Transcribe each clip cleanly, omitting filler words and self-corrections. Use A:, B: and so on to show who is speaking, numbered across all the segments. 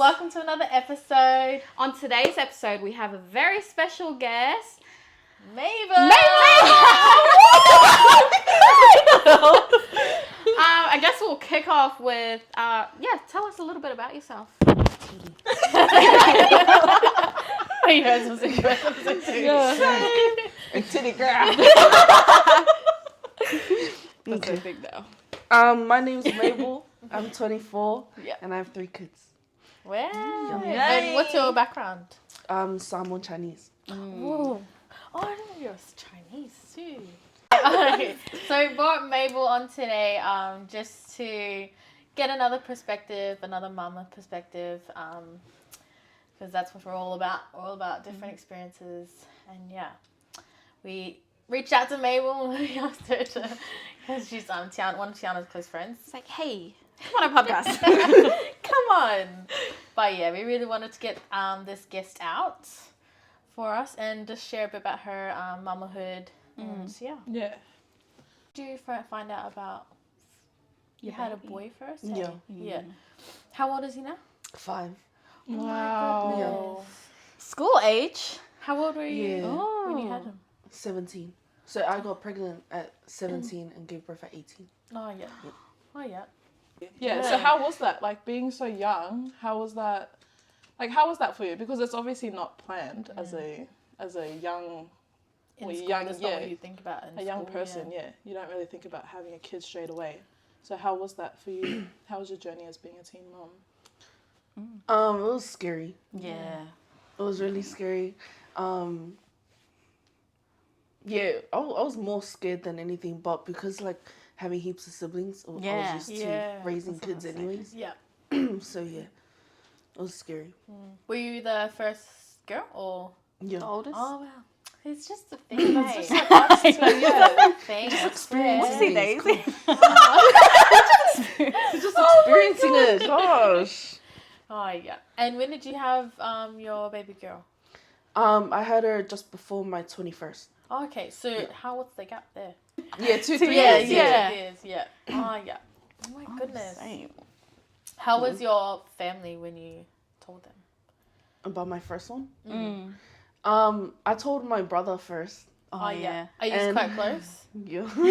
A: welcome to another episode. On today's episode, we have a very special guest, Mable. I guess we'll kick off with, tell us a little bit about yourself. You guys was
B: a titty girl.
A: That's so big now.
B: My name's Mable. I'm 24, and I have 3 kids.
A: Wow. And what's your background?
B: Samoan Chinese.
A: Oh, I didn't know you're Chinese too. Okay. So we brought Mable on today just to get another perspective, another mama perspective, because that's what we're all about. We're all about different experiences. And we reached out to Mable and we asked her to, because she's one of Tiana's close friends. It's like, hey, come on a podcast. Come on. But we really wanted to get this guest out for us and just share a bit about her mamahood. And
B: Yeah.
A: Did you find out about you had a boy first?
B: Yeah.
A: Yeah. How old is he now?
B: 5.
A: Oh my goodness.
B: Yeah.
A: School age? How old were you when you had him?
B: 17. So I got pregnant at 17 and gave birth at 18.
A: Oh, yeah. Oh, yeah.
C: Yeah, so how was that? Like, being so young, how was that for you? Because it's obviously not planned as a young...
A: In school, that's not what you think about in
C: a young
A: school,
C: person, you don't really think about having a kid straight away. So how was that for you? How was your journey as being a teen mom?
B: It was scary.
A: Yeah.
B: It was really scary. I was more scared than anything, but because like having heaps of siblings, I was used to raising kids anyways.
A: Yeah.
B: So it was scary.
A: Were you the first girl or
B: the
A: oldest? Oh, wow. It's just a thing.
C: It's just like us two,
A: Thing.
B: Just experiencing
A: days.
B: Just experiencing it. Gosh.
A: Oh, yeah. And when did you have your baby girl?
B: I had her just before my 21st.
A: Oh, okay. So what's the gap there?
B: 2-3
A: years. Yeah. Oh, yeah. Oh, my goodness.
C: Same.
A: How was your family when you told them?
B: About my first one? I told my brother first.
A: Oh, yeah. Are you quite close?
B: Yeah.
A: Oh,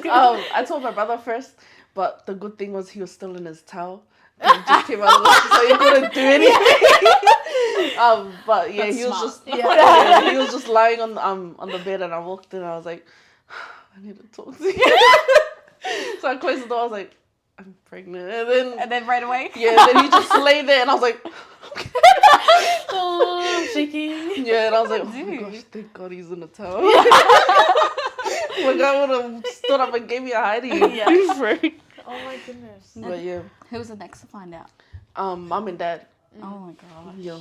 A: yeah.
B: I told my brother first, but the good thing was he was still in his towel. And he just came out, so he couldn't do anything. But yeah, he was just lying on the bed, and I walked in, and I was like, I need to talk to you. So I closed the door. I was like, I'm pregnant,
A: and then right away.
B: Yeah, then he just lay there, and I was like, okay.
A: Oh, I'm shaking.
B: Yeah, and I was like, oh my gosh, thank God he's in the towel. Like I would have stood up and gave me a hiding.
A: Yeah. Oh my goodness.
B: But yeah.
D: Who was the next to find out?
B: Mom and dad.
D: Oh my gosh.
B: Yeah.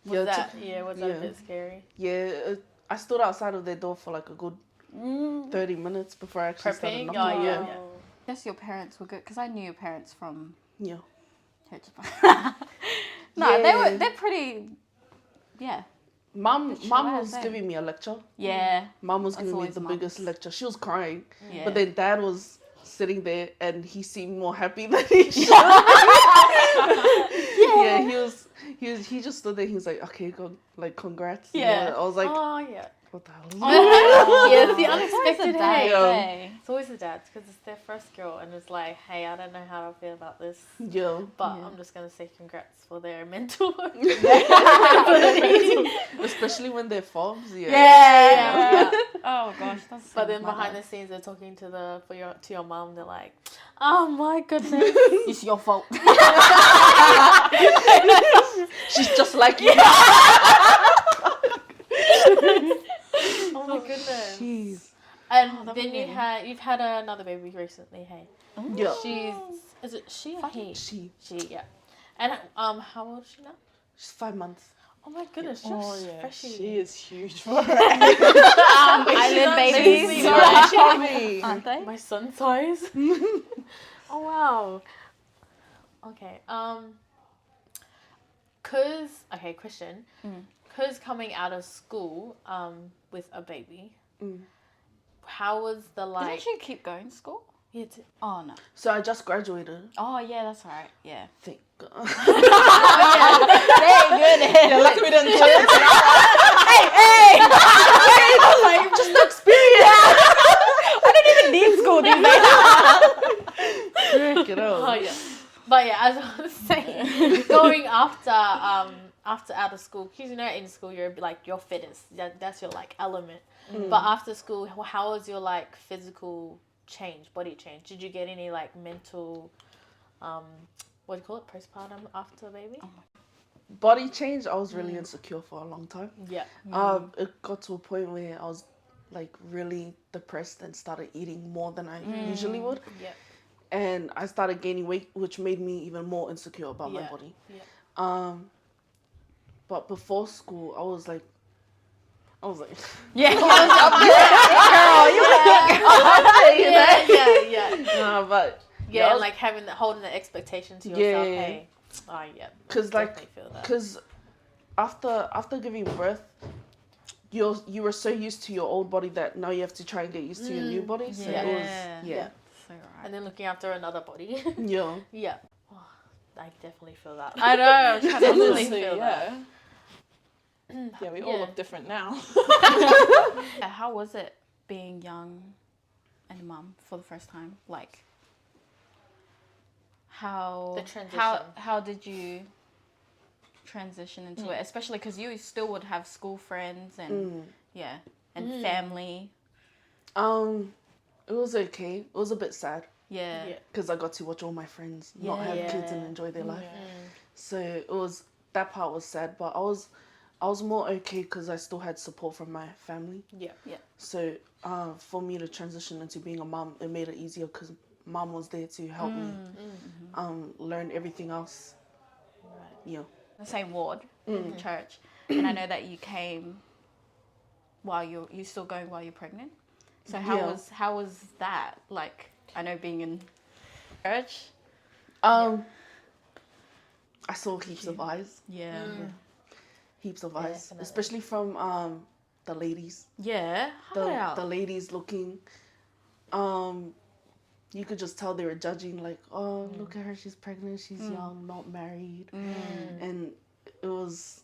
A: Was that a bit scary?
B: Yeah, I stood outside of their door for like a good 30 minutes before I actually started knocking.
A: Oh, yeah.
D: I guess your parents were good, because I knew your parents from Church of they're pretty,
B: Mom was giving me a lecture.
D: Yeah.
B: Mom was giving me the biggest lecture. She was crying. Yeah. But then dad was sitting there and he seemed more happy than he should. He just stood there. He was like, okay, congrats.
D: Yeah.
B: You know? I was like,
A: oh yeah.
B: What the hell is
A: Yeah, the unexpected
D: day.
A: It's always the dads, because it's their first girl and it's like, hey, I don't know how I feel about this.
B: Yeah.
A: But I'm just going to say congrats for their mentor.
B: Especially when they're fobs.
D: Yeah. Oh gosh. That's
A: but then behind the scenes, they're talking to your mom. They're like, oh my goodness.
D: It's your fault.
B: She's just like you.
A: Oh my goodness.
B: Jeez.
A: And then you've had another baby recently, hey?
B: Yeah.
A: Is it she or he?
B: She,
A: yeah. And how old is she now?
B: She's 5 months.
A: Oh my goodness, freshie.
C: She is huge for her.
D: Eyelid babies.
A: Aren't they? My son's size. Oh wow. Okay. Question. Cause coming out of school, with a baby, how was the
D: Didn't you keep going to school? Oh no.
B: So I just graduated.
D: Oh yeah, that's right. Yeah.
B: Thank God.
D: Very good.
C: Yeah, lucky we didn't check it.
B: Like, just the experience.
D: I don't even need school these days.
B: Freak it out.
A: Oh yeah. But yeah, as I was saying, going after out of school, because in school you're like your fitness, that's your like element. But after school, how was your like physical change, body change? Did you get any like mental, what do you call it, postpartum after baby?
B: Body change, I was really insecure for a long time.
A: Yeah.
B: It got to a point where I was like really depressed and started eating more than I usually would.
A: Yeah.
B: And I started gaining weight, which made me even more insecure about my body.
A: Yeah.
B: But before school, I was like,
D: Yeah.
B: nah, but
A: Yeah, like holding the expectation to yourself.
B: Yeah.
A: Hey, oh yeah.
B: Because
A: Definitely feel that.
B: because after giving birth, you were so used to your old body that now you have to try and get used to your new body. So it was
D: So right.
A: And then looking after another body.
B: yeah.
A: Yeah. Oh, I definitely feel that.
D: I know.
A: Definitely
C: Honestly,
A: feel that.
C: Yeah, we all look different now.
D: How was it being young and a mum for the first time? Like,
A: The transition.
D: how did you transition into it? Especially because you still would have school friends and family.
B: It was okay. It was a bit sad
D: Yeah.
B: because I got to watch all my friends not have kids and enjoy their life. So that part was sad, but I was more okay because I still had support from my family.
A: Yeah.
D: Yeah.
B: So for me to transition into being a mom, it made it easier because mom was there to help me learn everything else.
A: Right.
B: Yeah.
D: The same ward in church, and I know that you came while you're still going while you're pregnant. So how was that? Like, I know being in church.
B: I saw heaps of eyes.
D: Yeah.
B: Heaps of eyes,
A: Definitely.
B: especially from the ladies.
D: Yeah.
B: The ladies looking. You could just tell they were judging, like, oh, look at her, she's pregnant, she's young, not married, and it was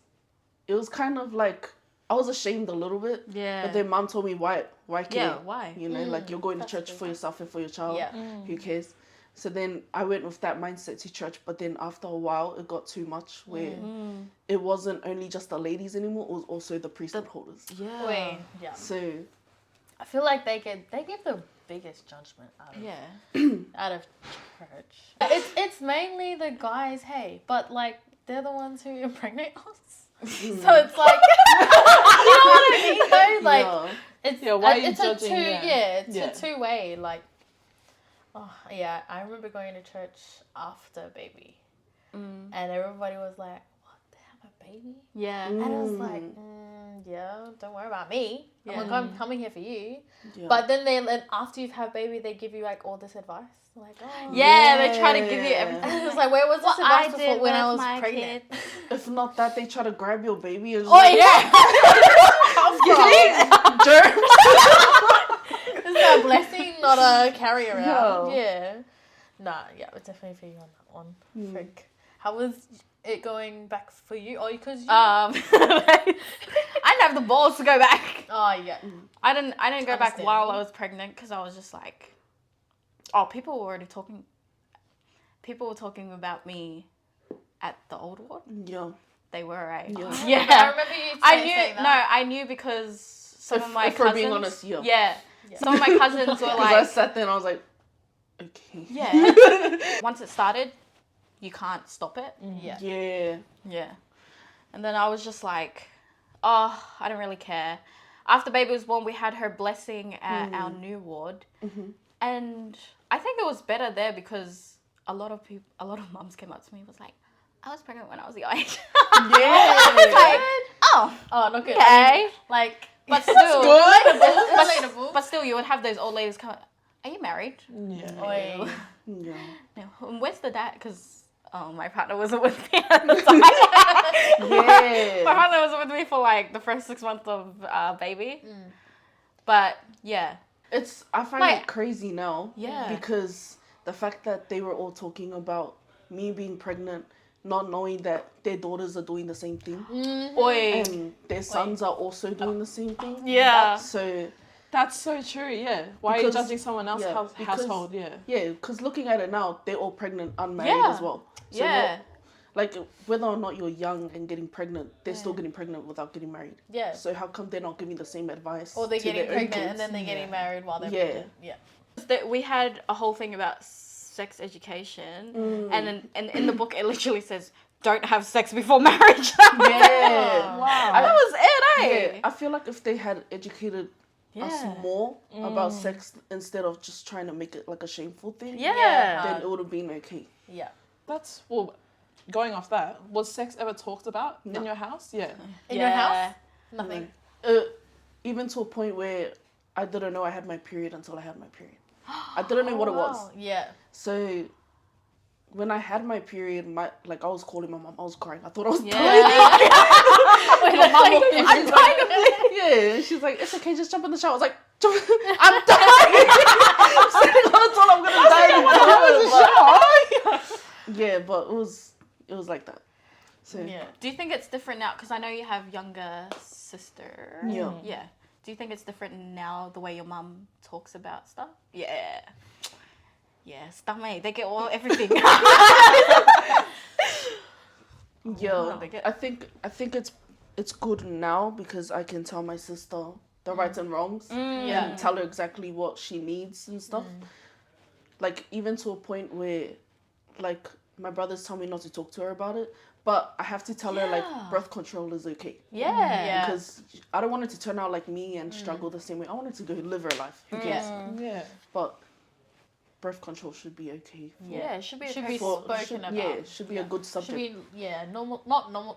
B: kind of like I was ashamed a little bit.
D: Yeah.
B: But then mom told me why care?
D: Yeah, why?
B: You know, like you're going to church for yourself and for your child.
A: Yeah.
B: Who cares? So then I went with that mindset to church, but then after a while it got too much where it wasn't only just the ladies anymore, it was also the priesthood holders.
D: Yeah.
A: Wait, yeah.
B: So
A: I feel like they give the biggest judgment out of church. It's mainly the guys, hey, but like they're the ones who impregnate us. So it's like you know what I mean though? Like it's
C: why are you
A: it's
C: judging?
A: a two-way, like I remember going to church after baby. And everybody was like, what, they have a baby?
D: Yeah.
A: And I was like, yeah, don't worry about me. I'm coming here for you.
B: Yeah.
A: But then after you've had baby, they give you like all this advice. Like, oh.
D: Yeah, they try to give you everything.
A: And it was like, where was this advice before when I was pregnant?
B: if not that, they try to grab your baby and germs.
A: It's a blessing, not a carry around.
B: No.
A: Yeah. Nah, yeah, I would definitely feel you on that one. Frick. How was it going back for you? Oh, because you...
D: I didn't have the balls to go back.
A: Oh, yeah.
D: I didn't go back
A: Understandable.
D: while I was pregnant because I was just like, oh, people were talking about me at the old ward.
B: Yeah.
D: They were, right?
B: Yeah.
A: I remember you saying that.
D: I knew because some of my
B: if
D: cousins.
B: we're being honest, yeah.
D: Yeah. Some of my cousins were
B: Because I
D: like,
B: sat there and I was like, okay.
D: yeah. Once it started, you can't stop it.
A: Yeah.
B: Yeah.
D: Yeah. And then I was just like, oh, I don't really care. After baby was born, we had her blessing at our new ward. And I think it was better there because a lot of mums came up to me and was like, I was pregnant when I was your age.
B: Yeah.
D: I was like, oh,
A: Oh, not good.
D: okay.
A: Like,
D: But still,
A: relatable.
D: but still, you would have those old ladies come, are you married?
C: Yeah.
A: Oi.
B: Yeah.
D: No. Where's the dad? Because my partner wasn't with me at the time.
B: Yeah.
D: My partner was with me for like the first 6 months of baby. But yeah,
B: I find
D: Like-
B: it crazy now.
D: Yeah.
B: Because the fact that they were all talking about me being pregnant, not knowing that their daughters are doing the same thing.
D: Oi.
B: And their sons are also doing the same thing.
D: Yeah.
B: So,
C: That's so true, yeah. Why are you
B: Because-
C: judging someone else's
B: yeah, because-
C: household? Yeah.
B: yeah, because looking at it now, they're all pregnant, unmarried
D: Yeah.
B: as well. So
D: Yeah.
B: like, whether or not you're young and getting pregnant, they're still getting pregnant without getting married.
A: Yeah.
B: So how come they're not giving the same advice?
A: Or they're
B: to
A: getting
B: their own
A: pregnant and
B: kids?
A: then they're getting married while they're
B: Yeah.
A: pregnant. Yeah.
D: That we had a whole thing about sex education, and in the book it literally says, "Don't have sex before marriage."
B: Yeah.
C: Wow.
D: That was it, eh?
B: Yeah, I feel like if they had educated us more about sex instead of just trying to make it like a shameful thing,
D: Yeah.
B: then it would have been okay.
A: Yeah.
C: That's, well, going off that, was sex ever talked about in your house? Yeah.
A: In your house?
D: Yeah.
A: Nothing.
B: Even to a point where I didn't know I had my period until I had my period. I didn't know what it was.
A: Oh, yeah.
B: So when I had my period, I was calling my mom. I was crying. I thought I was dying.
A: Your mum walked in.
B: I'm dying of it. Yeah, she's like, "It's okay, just jump in the shower." I was like, "I'm dying." I'm sitting on the toilet. I'm gonna die. Yeah, but it was like that. So
A: Yeah.
D: Do you think it's different now? Because I know you have younger sister.
B: Yeah.
D: Yeah. Do you think it's different now the way your mum talks about stuff? Yeah. Yeah, stuff, mate. They get everything.
B: yeah,
D: they get-
B: I think it's good now because I can tell my sister the rights and wrongs
A: Yeah.
B: and tell her exactly what she needs and stuff. Like, even to a point where, like, my brothers tell me not to talk to her about it, but I have to tell her, like, birth control is okay.
D: Yeah.
B: Because I don't want her to turn out like me and struggle the same way. I want her to go live her life. Who cares?
C: Yeah.
B: But birth control should be okay.
D: Yeah, it should be
A: Should
D: okay
A: be
D: for-
A: spoken about.
B: Yeah, it should be a good
A: Should
B: subject.
A: be, normal, not normal,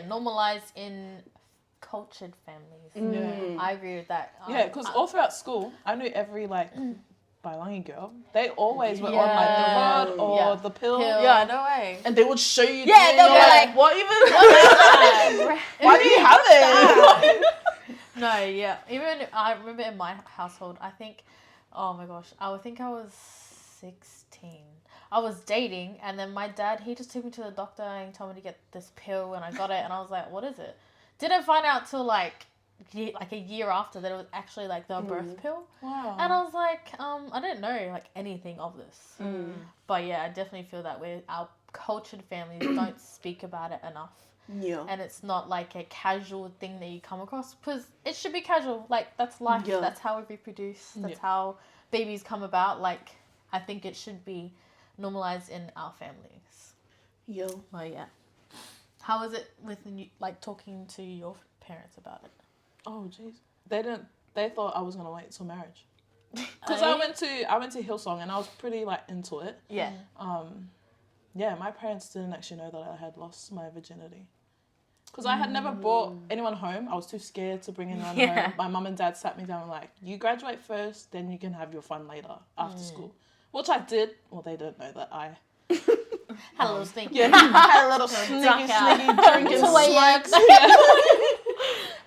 A: normalized in cultured families. I agree with that.
C: Yeah, because all throughout school, I knew every, like, Bailangi girl, they always were on, like, the rod or the pill.
D: Yeah, no way.
B: And they would show you.
D: Yeah,
B: things,
D: they'll
B: you're
D: be like,
B: what even?
A: that.
B: Why do you have it?
A: No, yeah. Even I remember in my household, I think, oh my gosh, I would think I was 16. I was dating, and then my dad, he just took me to the doctor and he told me to get this pill, and I got it, and I was like, what is it? Didn't find out till like a year after that it was actually like the birth pill.
C: Wow.
A: And I was like, I didn't know like anything of this. But yeah, I definitely feel that way. Our cultured families don't speak about it enough.
B: Yeah.
A: And it's not like a casual thing that you come across, because it should be casual. Like, that's life.
B: Yeah.
A: That's how we reproduce. That's how babies come about. Like, I think it should be normalized in our families.
B: Yeah.
A: Well, yeah. How is it with like talking to your parents about it?
C: Oh, jeez. They thought I was going to wait till marriage. Because I went to Hillsong and I was pretty, like, into it.
D: Yeah.
C: Yeah, my parents didn't actually know that I had lost my virginity. Because I had never brought anyone home. I was too scared to bring anyone home. My mum and dad sat me down and like, you graduate first, then you can have your fun later after school. Which I did. Well, they didn't know that I...
A: Had a little stinky.
C: Yeah, had a little sneaky drinking
A: 2 a.m.
C: smokes.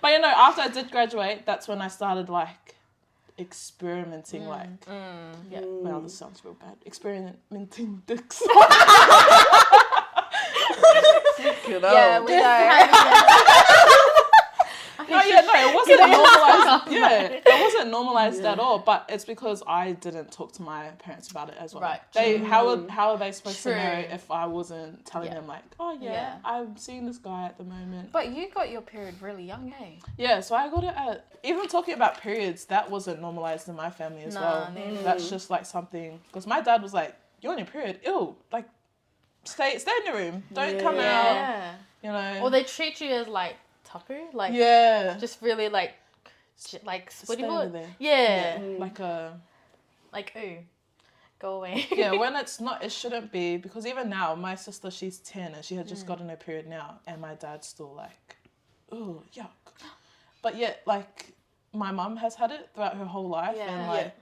C: But you know, after I did graduate, that's when I started like experimenting. Like, wow, this sounds real bad. Experimenting dicks.
D: Yeah, we know.
C: No, it wasn't normalized. Yeah, it wasn't normalized at all. But it's because I didn't talk to my parents about it as well.
A: Right.
C: How are they supposed to know
A: True.
C: if I wasn't telling them like, oh yeah, I'm seeing this guy at the moment.
D: But you got your period really young, hey?
C: Yeah, so I got it at, even talking about periods, that wasn't normalized in my family as well.
D: neither.
C: That's just like something, because my dad was like, you're on your period, ew, like, stay in your room, don't come out,
D: Yeah.
C: you know.
A: Or they treat you as like tapu, like just really like splitty
C: Stay
A: foot.
C: over there.
A: Yeah.
C: Like a,
A: Like, ooh, go away.
C: yeah, when it's not, it shouldn't be, because even now, my sister, she's 10 and she had just gotten her period now, and my dad's still like, ooh, yuck. But yet, like, my mum has had it throughout her whole life, and like,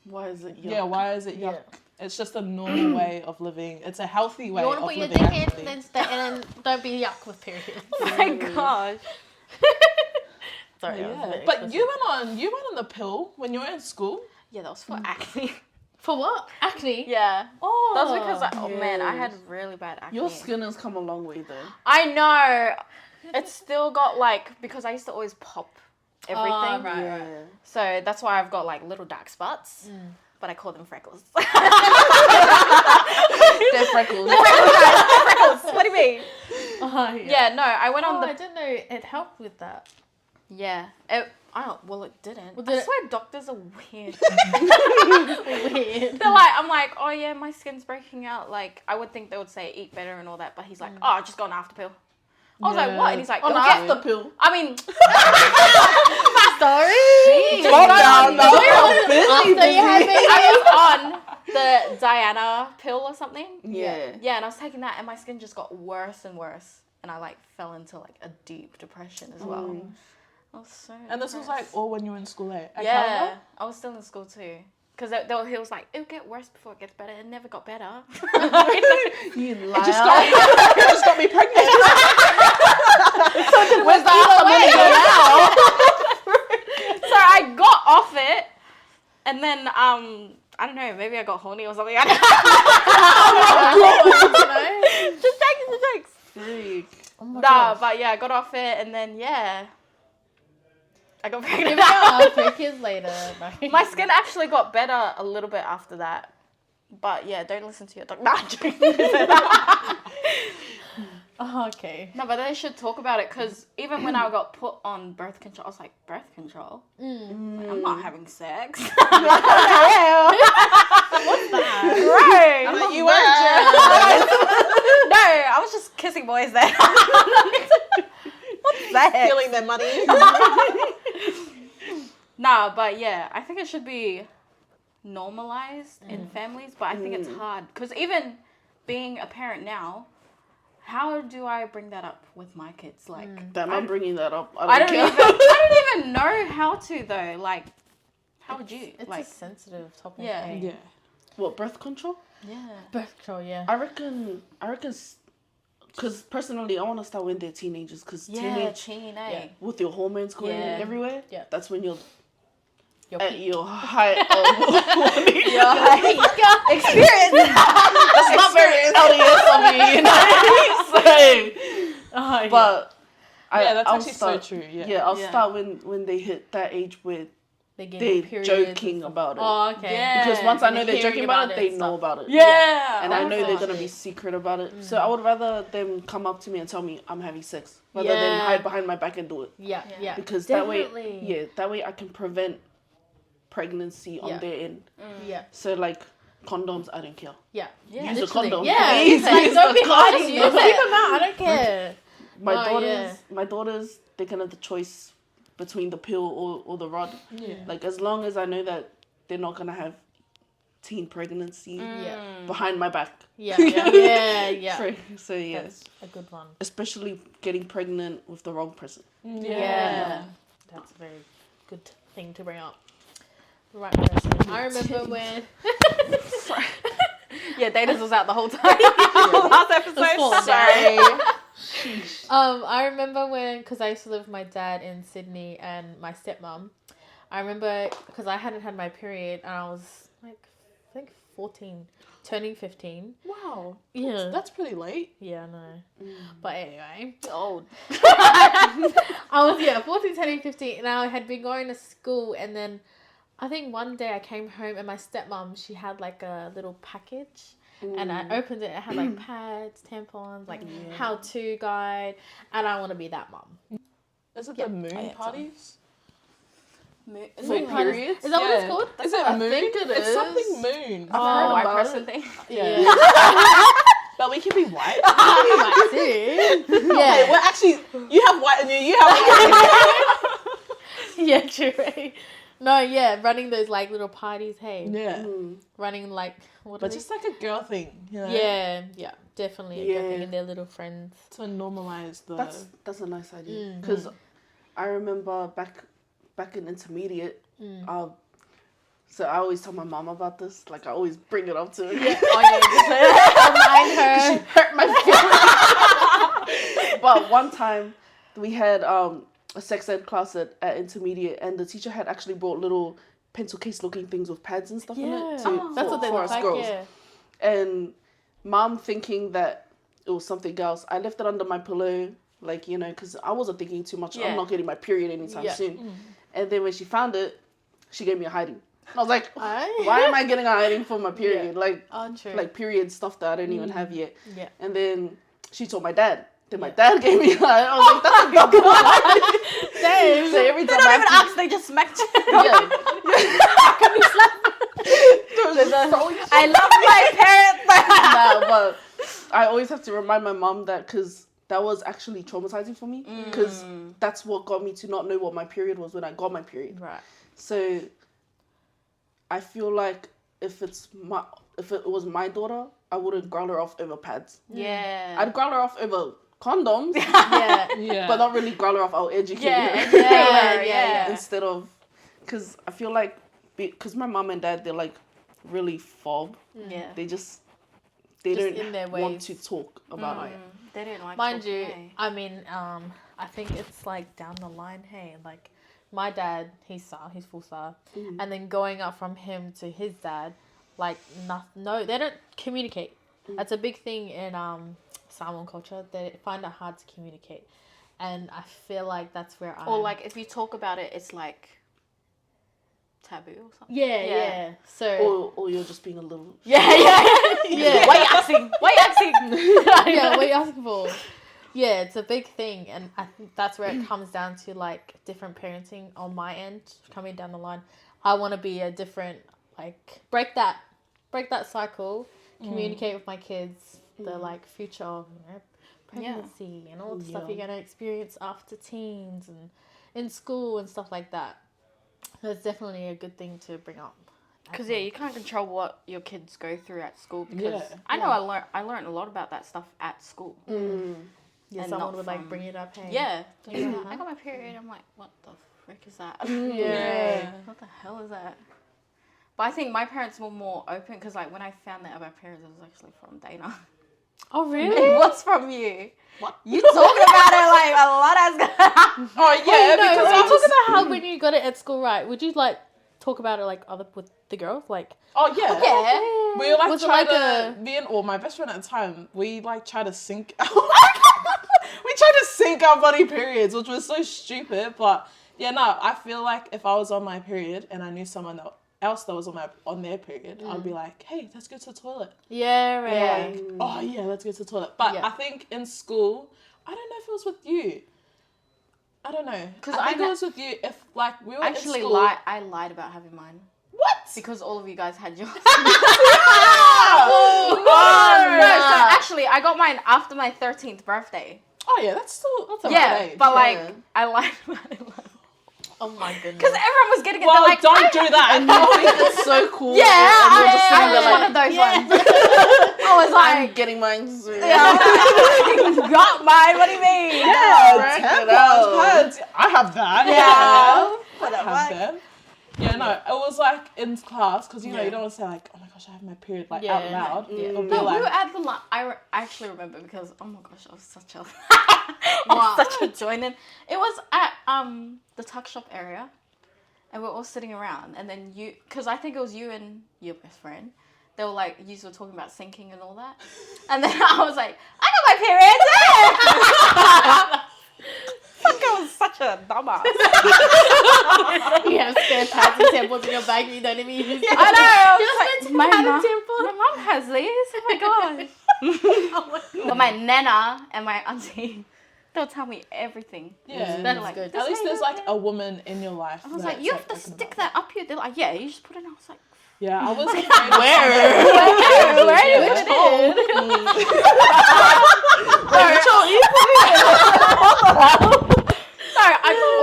B: Why is it yuck?
C: yeah, why is it yuck?
A: Yeah.
C: It's just a normal way of living. It's a healthy way
A: You
C: of
A: want to put your
C: living.
A: dick in,
C: actually.
A: then and then don't be yuck with periods.
D: Oh my gosh.
A: Sorry, I was a bit
C: But
A: explicit.
C: you went on the pill when you were in school.
D: Yeah, that was for acne.
A: For what? Acne?
D: Yeah.
A: Oh.
D: That was because man, I had
B: Yes.
D: really bad acne.
B: Your skin has come a long way though.
D: I know. It's still got like, because I used to always pop everything.
A: Oh, right.
B: Yeah.
D: So that's why I've got like little dark spots. But I call them freckles.
B: They're freckles.
D: Freckles. What do you mean?
A: Oh,
D: Yeah, no, I went on
A: I
D: the.
A: didn't know it helped with that.
D: Yeah. Well, it didn't.
A: Well,
D: I
A: did it-
D: swear doctors are weird.
A: Weird.
D: I'm like, oh yeah, my skin's breaking out. Like, I would think they would say eat better and all that, but he's like, oh, just go on after pill. I was like, what? And he's like,
B: On
D: "It'll
B: after pill.
D: I mean,
A: Sorry.
B: Calm down now. I'm busy,
A: After you had
B: busy.
A: baby.
D: I was on the Diana pill or something.
B: Yeah.
D: Yeah, and I was taking that, and my skin just got worse and worse, and I like fell into like a deep depression as well. I was so.
C: And this was like
D: depressed.
C: all when you were in school, eh? At
D: Yeah,
C: Canada?
D: I was still in school too. Because he was like, it'll get worse before it gets better. It never got better.
B: You liar.
C: It just got me pregnant.
B: Where's the other money go now?
D: So I got off it, and then I don't know, maybe I got horny or something. I don't know. Just jokes.
B: Freak.
A: Oh my
D: Nah,
A: gosh.
D: but yeah, I got off it, and then yeah, I got pregnant.
A: Give it out 3 kids later. No.
D: My skin actually got better a little bit after that. But yeah, don't listen to your doctor. Nah, I'm joking.
A: Oh, okay.
D: No, but they should talk about it, because even when I got put on birth control, I was like, birth control? Like, I'm not having sex.
A: What's that?
D: Right.
C: I'm like, you weren't.
D: No, I was just kissing boys then. What's that?
C: Stealing their money.
D: Nah, but yeah, I think it should be normalized in families, but I think it's hard. Because even being a parent now, how do I bring that up with my kids? Like,
B: Damn, I'm bringing that up.
D: I don't
B: care.
D: even know how to though. Like, how would you?
A: It's
D: like,
A: a sensitive topic.
D: Yeah.
A: eh?
C: Yeah.
B: What, birth control?
D: yeah.
A: Birth control, yeah.
B: I reckon, because personally, I want to start when they're teenagers, because
D: Yeah, teen, eh?
A: Yeah.
B: with your hormones going
D: Yeah.
B: everywhere,
A: Yeah.
B: that's when you're
A: Your
B: at
A: peak.
B: your height of
D: Experience.
B: That's not very LDS of me, you know.
A: Oh, yeah.
B: But
C: Yeah, that's
B: I'll
C: actually
B: start,
C: so true. Yeah.
B: Yeah, I'll
D: Yeah.
B: start when they hit that age where
A: they get
B: they're
A: periods
B: joking
A: and stuff.
B: about it.
A: Oh, okay.
D: Yeah.
B: Because once I
A: And
B: know
A: they're
B: they're joking
A: hearing
B: about
A: about
B: it,
A: it
B: they
A: and
B: know
A: stuff.
B: about it.
D: Yeah.
B: And I know they're
A: gosh.
B: gonna be secret about it. So I would rather them come up to me and tell me I'm having sex rather than
A: Yeah.
B: hide behind my back and do it.
A: Yeah, yeah.
B: Because
A: Definitely.
B: that way I can prevent pregnancy on
A: Yeah.
B: their end.
A: Yeah,
B: So like condoms, I don't care.
A: yeah.
D: Yeah.
B: Use a
A: Literally.
B: condom.
A: Yeah,
B: Please
A: it's like,
B: use
A: don't
B: the
A: be hiding.
B: condom.
A: Just keep them out. I don't care.
B: My daughters, they can have the choice between the pill or the rod.
C: Yeah.
B: Like as long as I know that they're not gonna have teen pregnancy
A: Yeah,
B: behind my back.
A: yeah, yeah, yeah.
B: So yeah,
A: That's a good one.
B: especially getting pregnant with the wrong person.
A: Yeah. That's a very good thing to bring up. The right person. I remember when
D: Yeah, Data's was out the whole time. Last episode.
A: full,
D: Sorry.
A: I remember when, because I used to live with my dad in Sydney and my stepmom. I remember because I hadn't had my period and I was like, I think 14, turning 15.
C: Wow.
A: Yeah.
C: That's pretty late.
A: Yeah, no. But anyway.
D: Old.
A: I was 14, turning 15, and I had been going to school, and then I think one day I came home and my stepmom, she had like a little package, and I opened it. It had like pads, tampons, like how-to guide, and I want to be that mom.
C: Is it the moon
D: I had
C: parties?
B: For periods?
A: Is that what it's called?
C: Is it moon?
B: think it
C: It's
B: is.
C: something moon.
B: I've
A: Oh,
B: heard
D: White
B: about
D: person
B: it.
D: thing.
A: Yeah.
C: But we can be white.
A: Like, too.
C: Okay,
A: Yeah.
C: well, actually, you have white and you have white.
A: Yeah, true. Right? No, yeah, running those like little parties. Hey,
C: Yeah.
A: running like what?
C: But
A: are
C: just like a girl thing, you know?
A: yeah, definitely. A good thing,
B: Yeah.
A: and their little friends.
C: To normalize the...
B: That's a nice idea. Because I remember back in intermediate, so I always tell my mom about this. Like I always bring it up to her.
A: Remind her.
B: Hurt my feelings. But one time we had a sex ed class at intermediate, and the teacher had actually brought little pencil case looking things with pads and stuff in it
A: That's what they
B: for
A: look
B: us
A: like,
B: girls.
A: yeah.
B: And mom thinking that it was something else, I left it under my pillow, like, you know, because I wasn't thinking too much. I'm not getting my period anytime soon. And then when she found it, she gave me a hiding. I was like, why am I getting a hiding for my period? Like, like period stuff that I didn't even have yet.
A: Yeah.
B: And then she told my dad. Then my dad gave me a hiding. I was like, that's a good one.
A: Damn.
B: So every
D: They
B: time
D: don't
B: I
D: even ask, they just smacked you. I love my parents.
B: But I always have to remind my mom that, because that was actually traumatizing for me, because that's what got me to not know what my period was when I got my period.
A: Right.
B: So I feel like if it was my daughter, I wouldn't growl her off over pads.
D: Yeah.
B: I'd growl her off over condoms,
C: Yeah.
B: but not really growl her off. I'll educate her.
D: Yeah.
B: Instead of, because I feel like, because my mom and dad, they're like really fob.
D: Yeah.
B: They don't
A: in their
B: want
A: ways.
B: to talk about it.
D: They don't like
A: Mind
D: talking,
A: you,
D: eh?
A: I mean, I think it's like down the line, hey, like my dad, he's full SAR, and then going up from him to his dad, like no, they don't communicate. That's a big thing in Samoan culture. They find it hard to communicate, and I feel like that's where
D: Or like if you talk about it, it's like taboo or something.
A: yeah. So
B: Or you're just being a little.
A: yeah.
D: Why you asking?
A: Yeah, what are you asking for? Yeah, it's a big thing, and I think that's where it comes down to like different parenting on my end coming down the line. I want to be a different, like break that cycle, communicate with my kids the like future of pregnancy and all the stuff you're gonna experience after teens and in school and stuff like that. So it's definitely a good thing to bring up.
D: Because you can't control what your kids go through at school. Because I know I learned a lot about that stuff at school.
A: Yeah,
D: and
A: someone
D: not
A: would like
D: from-
A: bring it up. Hey.
D: Yeah, I got my period. I'm like, what the frick is that?
A: Yeah.
D: What the hell is that? But I think my parents were more open because, like, when I found out about my parents, it was actually from Dana.
A: Oh really?
D: It was from you. What? You talking about it like a lot has gone.
C: Oh yeah,
A: No,
C: because
A: are
C: I
A: you
C: was
A: talking about how when you got it at school, right? Would you like talk about it like with the girls, like?
C: Oh yeah.
D: Yeah.
C: We like
A: Was it
C: try
A: like
C: to me and my best friend at the time, we like try to sync we tried to sync our bloody periods, which was so stupid. But yeah, no, I feel like if I was on my period and I knew someone else that was on their period, I'd be like, hey, let's go to the toilet.
A: Yeah, right.
C: Like, oh yeah, let's go to the toilet. But
A: Yeah.
C: I think in school, I don't know if it was with you. I don't know. Because I think it was with you. If like we were
D: Actually,
C: in school.
D: I lied about having mine.
C: What?
D: Because all of you guys had yours.
C: Oh,
D: No, so actually, I got mine after my 13th birthday.
C: Oh yeah, that's a
D: Yeah,
C: good age.
D: but like, I lied about it.
A: Oh my goodness.
D: Because everyone was getting it.
C: Well,
D: They're like,
C: don't do that. And
B: I think it's so cool.
D: yeah,
B: and you're just
D: I
B: sitting there
D: was one
B: like,
D: of those ones. I was
B: I'm
D: like,
B: getting mine soon.
D: got mine. What do you mean?
C: yeah,
B: Check it
C: tampons,
B: out.
C: pads. I have that.
D: Yeah.
C: I have them. Yeah, no, it was like in class because you know you don't want to say like, oh my gosh, I have my period like out loud.
A: Yeah.
C: It'll be
D: No,
C: like,
D: we were at the I actually remember because oh my gosh, I was such a I was such a join-in. It was at the tuck shop area, and we were all sitting around, and then because I think it was you and your best friend. They were like, you were talking about sinking and all that, and then I was like, I got my period. Fuck, I was such a dumbass.
A: You have spare pads and tampons in your bag, you don't even use them.
D: I know.
A: Just
D: My
A: pad and
D: mom,
A: tampon.
D: my mom has these. Oh my gosh.
A: Oh my god.
D: But my nana and my auntie, they'll tell me everything.
C: yeah,
A: That's
D: like,
A: good.
C: at least there's like a woman in your life.
D: I was like, you have to stick that up here. They're like, yeah, you just put it in. I was like,
C: Yeah, I was afraid.
A: Where? Where you
C: Yeah.
A: put it in?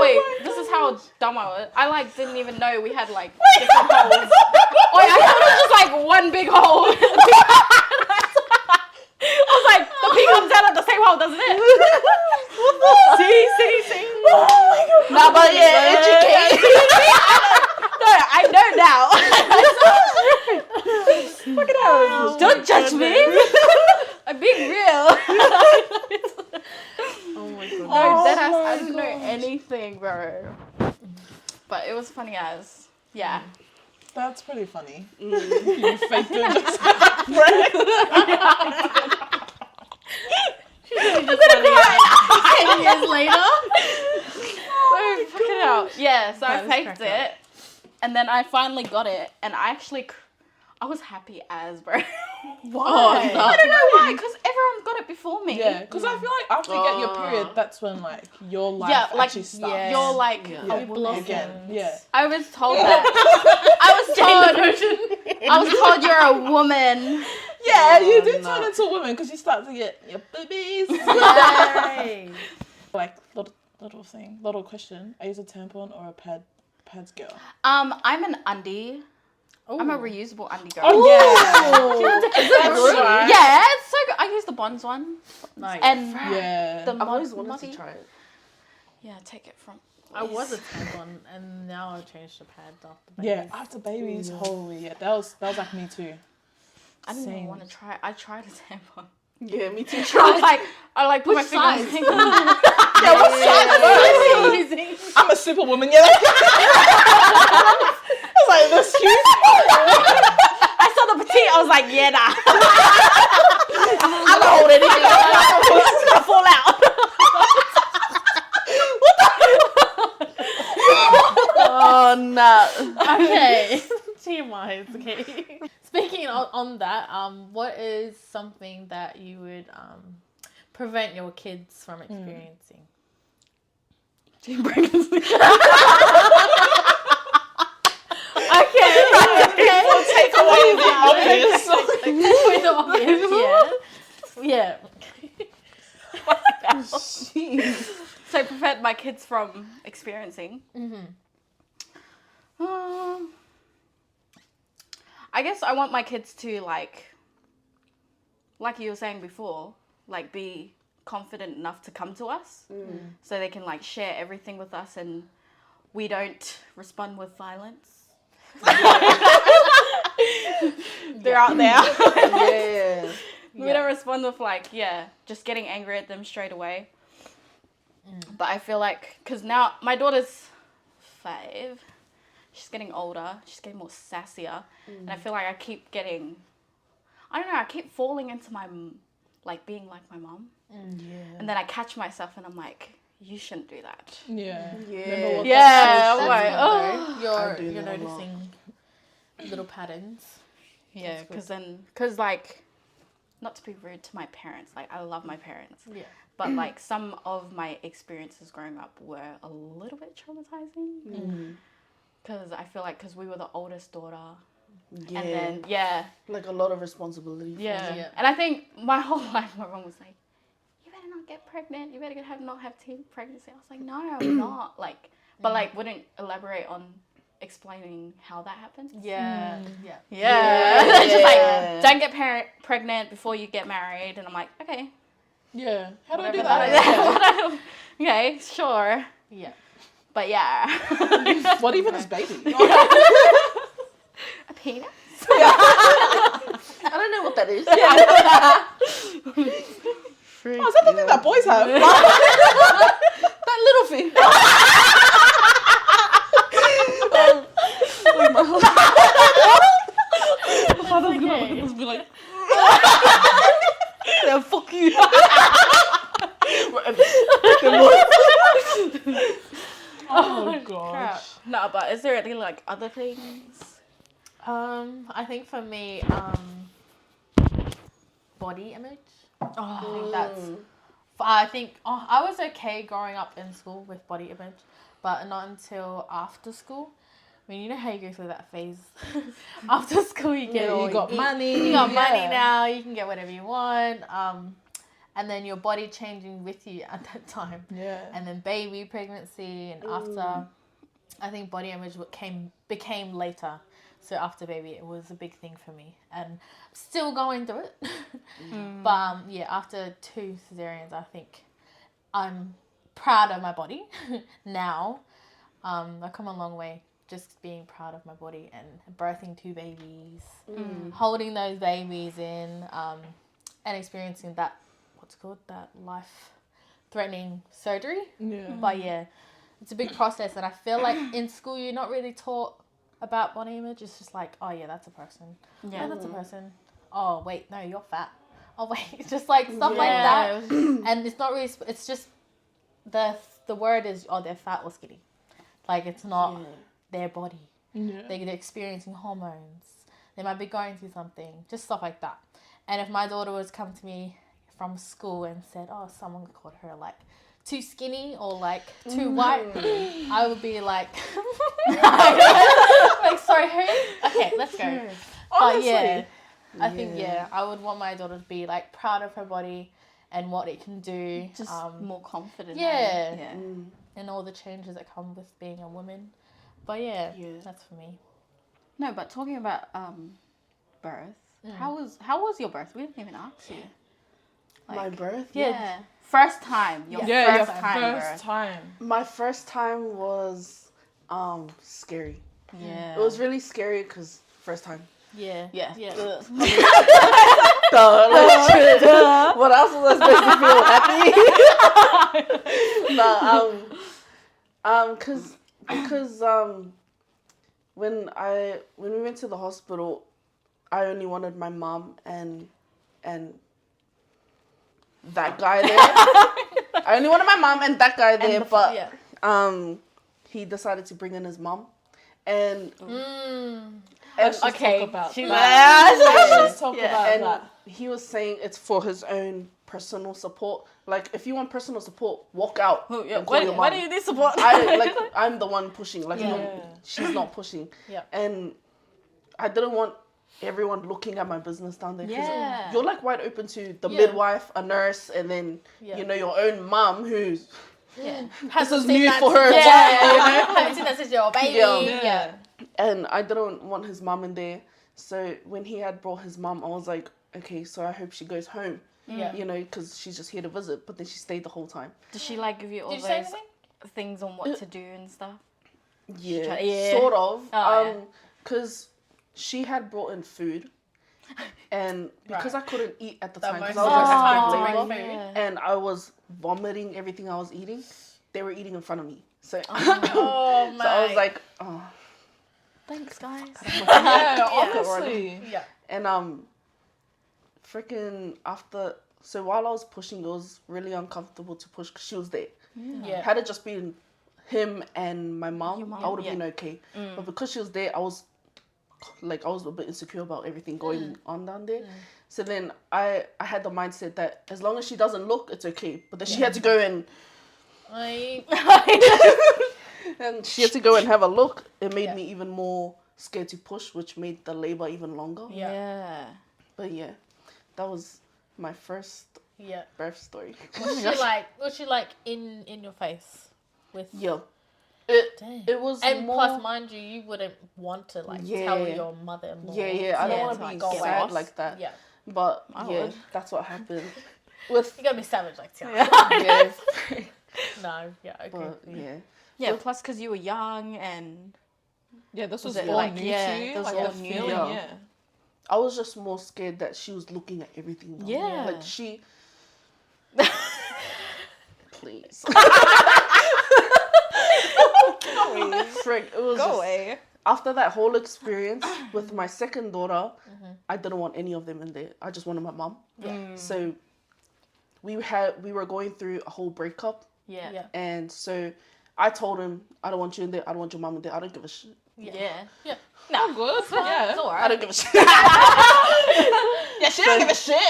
D: wait, this is how dumb I was. I like didn't even know we had like different holes. Wait, I thought it was just like one big hole. I was like, the pee comes out of the same hole, doesn't it? See.
B: Oh my god. Nah, but yeah, educate.
D: No, I know now. Look at those. Don't judge me. I'm being real.
A: Oh my god.
D: deadass, I
C: my
D: didn't know
C: gosh.
D: anything, bro. But it was funny as, yeah.
C: That's pretty funny.
B: Mm.
C: You faked it just
A: I'm gonna cry 10 years later.
D: Oh, fuck it out. Yeah, so
A: That
D: I
A: is
D: faked
A: cracked
D: it. And then I finally got it. And I was happy as, bro.
A: Why?
D: I don't know why, because everyone got it before me.
C: Yeah, because I feel like after you get your period, that's when like your life actually starts.
A: yeah.
D: You're like
B: Yeah.
D: a woman.
C: Again, yeah.
D: I was told that. I was told you're a woman.
C: Yeah, you
B: Oh,
C: do
B: no.
C: turn into a woman because you start to get your boobies.
A: Yay.
C: Like little question: are you a tampon or a pads girl?
D: I'm an undie. I'm a reusable undie girl.
C: Oh yeah,
B: That's right.
D: Yeah, it's so good. I use the Bonds one.
A: Nice.
D: And
C: yeah.
D: the
B: I've always
D: mod-
B: wanted
D: moddy.
B: to try it.
D: Yeah, take it from.
A: I was a tampon and now I've changed to pad after babies.
C: Yeah, after babies, holy yeah, that was like me too.
D: I didn't even
C: Same.
D: want to try. I tried a tampon.
B: Yeah, me too.
D: I like put
A: Which
D: my finger on
A: size?
D: the finger.
C: Yeah, what size? I'm a superwoman. Yeah. It's like this huge.
D: I saw the petite. I was like, yeah, nah.
B: I'm not holding it.
D: It's gonna fall out.
B: Oh no.
A: Okay. TMI. Okay. Speaking on that, what is something that you would prevent your kids from experiencing? Okay.
C: We'll take away the obvious.
A: Point the obvious, yeah.
D: So prevent my kids from experiencing. I guess I want my kids to like you were saying before, like be confident enough to come to us, so they can like share everything with us, and we don't respond with violence. They're out there.
B: Yeah.
D: We don't respond with like, just getting angry at them straight away. But I feel like, because now my daughter's 5, she's getting older, she's getting more sassier, and I feel like I keep falling into my, like being like my mom. And then I catch myself and I'm like, you shouldn't do that.
C: Yeah.
B: Yeah.
D: Yeah, I'm
A: That's
D: like,
A: good,
D: oh.
A: though.
B: I do
A: You're
B: that a lot.
A: noticing little patterns.
D: Yeah, because like, not to be rude to my parents, like I love my parents.
A: Yeah.
D: But like some of my experiences growing up were a little bit traumatizing. Because I feel like because we were the oldest daughter.
B: Yeah.
D: And then,
B: like a lot of responsibility.
A: Yeah.
D: And I think my whole life, my mom was like, you better not get pregnant. You better not have teen pregnancy. I was like, no, I'm not. Like, but like wouldn't elaborate on explaining how that happens.
A: Yeah.
D: Yeah. It's just like, don't get pregnant before you get married. And I'm like, okay.
C: Yeah. How do I do
D: whatever
C: that?
D: is. Okay, sure.
A: Yeah.
D: But yeah.
C: What even is baby?
D: A penis?
B: I don't know what that is.
C: Oh, is that the thing that boys have?
B: That little thing.
C: My father's gonna be like,
B: Yeah, fuck you.
C: oh gosh.
D: No, but is there any like other things?
A: I think for me, body image. I think I was okay growing up in school with body image, but not until after school. I mean, you know how you go through that phase. After school, you get all
C: you got money.
A: You got money now. You can get whatever you want. And then your body changing with you at that time.
C: Yeah.
A: And then baby, pregnancy, and after, I think body image became later. So after baby, it was a big thing for me, and still going through it. But after 2 cesareans, I think I'm proud of my body now. I've come a long way, just being proud of my body and birthing 2 babies, holding those babies in, and experiencing that life life-threatening surgery.
C: Yeah.
A: But yeah, it's a big process, and I feel like in school you're not really taught about body image. It's just like, oh yeah, that's a person.
D: Yeah.
A: Oh, that's a person. Oh wait, no, you're fat. Oh wait, it's just like stuff like that. And it's not really. It's just the word is, oh, they're fat or skinny. Like, it's not their body.
C: Yeah.
A: They're experiencing hormones. They might be going through something. Just stuff like that. And if my daughter was come to me from school and said, oh, someone called her like too skinny or like too white, I would be like, like, sorry, who? Okay, let's go. But yeah, I think, I would want my daughter to be like proud of her body and what it can do.
D: Just more confident.
A: Yeah.
D: Yeah.
A: And all the changes that come with being a woman. But yeah, that's for me.
D: No, but talking about birth, how was your birth? We didn't even ask you. Like,
B: My birth?
D: Yeah. First time. Your
C: Your
D: first time
C: first
D: birth.
C: time.
B: My first time was scary.
D: Yeah.
B: It was really scary because first time.
A: Yeah.
D: Yeah.
A: Yeah.
B: Duh, like, shit. What else was I supposed to feel happy? Because when we went to the hospital, I only wanted my mom and that guy there. I only wanted my mom and that guy there, but he decided to bring in his mom, and
C: Let's just
A: okay.
C: talk about
A: She-
C: that. Let's talk about
B: and
C: that.
B: he was saying it's for his own personal support. Like, if you want personal support, walk out. And call your
D: Why
B: mom.
D: do you need support?
B: I'm the one pushing. Like, no, she's not pushing.
A: Yeah.
B: And I didn't want everyone looking at my business down there. 'Cause
D: Yeah.
B: you're like wide open to the midwife, a nurse, and then your own mom who's
A: Has
B: this is
A: seen
B: new
A: that
B: for her.
A: since-
B: Yeah.
A: Haven't seen that since your baby.
B: Yeah. And I didn't want his mom in there. So when he had brought his mom, I was like, okay, so I hope she goes home.
A: Yeah.
B: You know, because she's just here to visit. But then she stayed the whole time.
D: Does she like give you all
A: Did you say
D: those
A: anything?
D: things on what to do and stuff?
B: Yeah,
A: Yeah.
B: sort of.
D: Oh,
B: Because she had brought in food. And because I couldn't eat at the time, because I
A: most
B: was
A: time
B: in
A: to
B: labor,
A: bring food.
B: and I was vomiting everything I was eating, they were eating in front of me. So,
A: Oh my.
B: so I was like, oh.
D: Thanks, guys.
C: Yeah, honestly.
A: Yeah.
B: And freaking after, so while I was pushing, it was really uncomfortable to push because she was there.
A: Yeah.
B: Had it just been him and my mom,
D: Your mom,
B: I would have
D: yeah.
B: been okay. But because she was there, I was a bit insecure about everything going on down there. So then I had the mindset that as long as she doesn't look, it's okay. But then she had to go and she had to go and have a look. It made me even more scared to push, which made the labor even longer.
A: Yeah.
B: But yeah, that was my first
A: Yeah.
B: birth story.
A: Was she like in your face with
B: Yeah.
A: Dang.
B: It was
A: And
B: more...
A: plus, mind you, you wouldn't want to like tell your mother-in-law.
B: Yeah, I don't want to
A: like,
B: be
A: go away.
B: sad like that.
A: Yeah.
B: But
D: would.
B: that's what happened. With
A: You're gonna be savage like Tiana.
B: yeah,
A: No, yeah, okay.
B: but yeah.
D: Yeah, plus because you were young and
C: Yeah, this was
D: it
C: all
D: like-
C: new
D: yeah,
C: to you.
D: this was
C: Like
D: all
C: the
D: new.
C: feeling,
B: Yeah.
C: yeah.
B: I was just more scared that she was looking at everything. down there.
D: Yeah.
B: Like she. Please. Frick, it was
D: go
B: just,
D: away.
B: after that whole experience with my second daughter, I didn't want any of them in there. I just wanted my mom. So we were going through a whole breakup,
A: Yeah.
B: and so I told him, I don't want you in there. I don't want your mom in there. I don't give a shit.
D: Yeah.
C: No, good. Yeah.
D: It's
B: I
D: alright.
B: don't give a shit.
C: Yeah, she don't give a shit.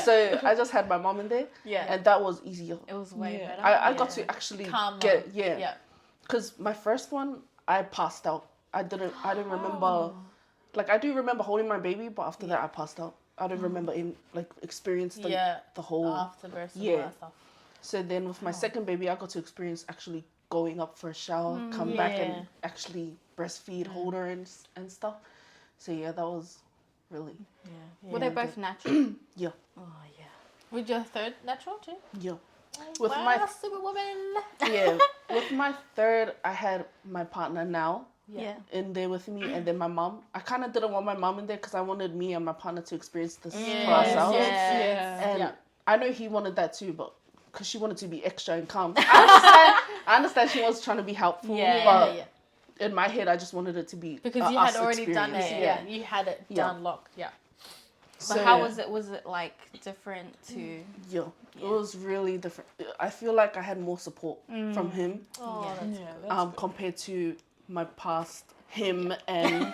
B: So I just had my mom in there,
D: Yeah.
B: and that was easier.
D: It was way
C: Yeah.
D: better.
B: I got to actually
A: Calm
B: get
A: down. Yeah.
B: because my first one I passed out. I didn't remember, like I do remember holding my baby, but after that I passed out. I don't remember experience the whole.
A: Afterbirth and
B: Yeah.
A: all that stuff.
B: So then with my second baby, I got to experience actually going up for a shower, come back and actually breastfeed, hold her and stuff. So yeah, that was really
D: Were they both natural?
B: yeah.
D: Oh yeah.
A: With your third natural too?
B: Yeah. With
A: wow,
B: my
A: superwoman.
B: yeah, with my third, I had my partner now
D: Yeah.
B: in there with me, and then my mom. I kind of didn't want my mom in there because I wanted me and my partner to experience this for
A: Yes,
B: ourselves.
A: yes.
C: Yeah.
B: And I know he wanted that too, but because she wanted to be extra and calm. I understand she was trying to be helpful, but in my head, I just wanted it to be
A: because you had already done it.
B: Yeah,
A: you had it done locked. Yeah.
D: But how was it? Was it like different to?
B: Yeah, it was really different. I feel like I had more support from him, compared to my past him and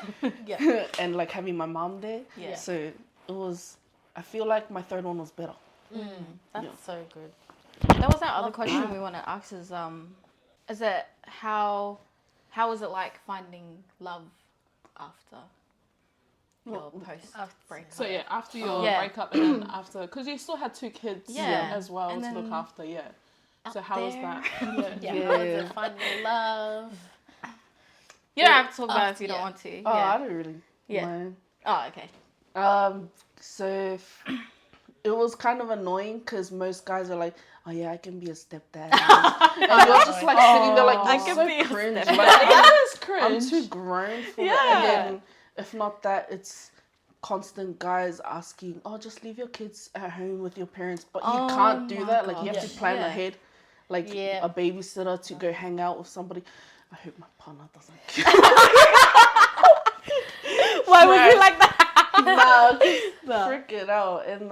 B: and like having my mom there.
A: Yeah.
B: So it was. I feel like my third one was better.
A: That's so good.
D: That was our other question we want to ask is it how was it like finding love after your post breakup?
C: So after your breakup and then after, because you still had 2 kids as well
D: and
C: to look after. So how was that?
A: How was it finding love?
D: You don't have to talk about it if you don't want to.
B: Oh, I don't really mind.
D: Oh, okay.
B: So it was kind of annoying because most guys are like, oh yeah, I can be a stepdad. And you're just like sitting there like,
D: I
B: this
D: can
B: so
D: be a
B: cringe.
D: stepdad.
B: Like,
C: That is cringe.
B: I'm too grown for that. And then if not that, it's constant guys asking, oh, just leave your kids at home with your parents. But you can't do that. Like, you have to plan ahead. Like, a babysitter to go hang out with somebody. I hope my partner doesn't kill me.
D: Why would you like that?
B: Nah, freak it out. And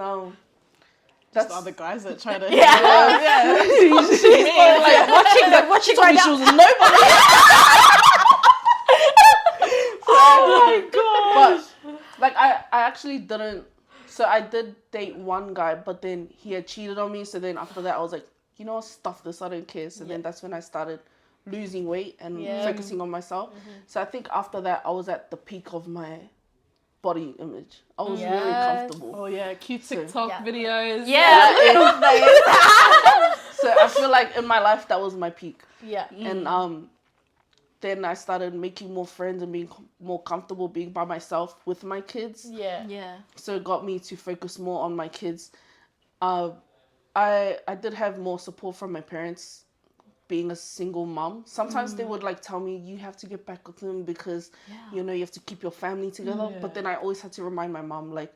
C: That's the other guys that try to.
B: She's like watching right now. She was nobody. Oh my god! But like, I actually didn't. So I did date one guy, but then he had cheated on me. So then after that, I was like, you know what, stuff this. I don't care. So then that's when I started losing weight and focusing on myself. So I think after that, I was at the peak of my body image. I was really comfortable.
C: Oh yeah, cute TikTok videos.
B: So I feel like in my life that was my peak.
A: Yeah.
B: And then I started making more friends and being more comfortable being by myself with my kids.
A: Yeah.
B: So it got me to focus more on my kids. I did have more support from my parents being a single mom. Sometimes they would like tell me, you have to get back with them because you know you have to keep your family together. But then I always had to remind my mom, like,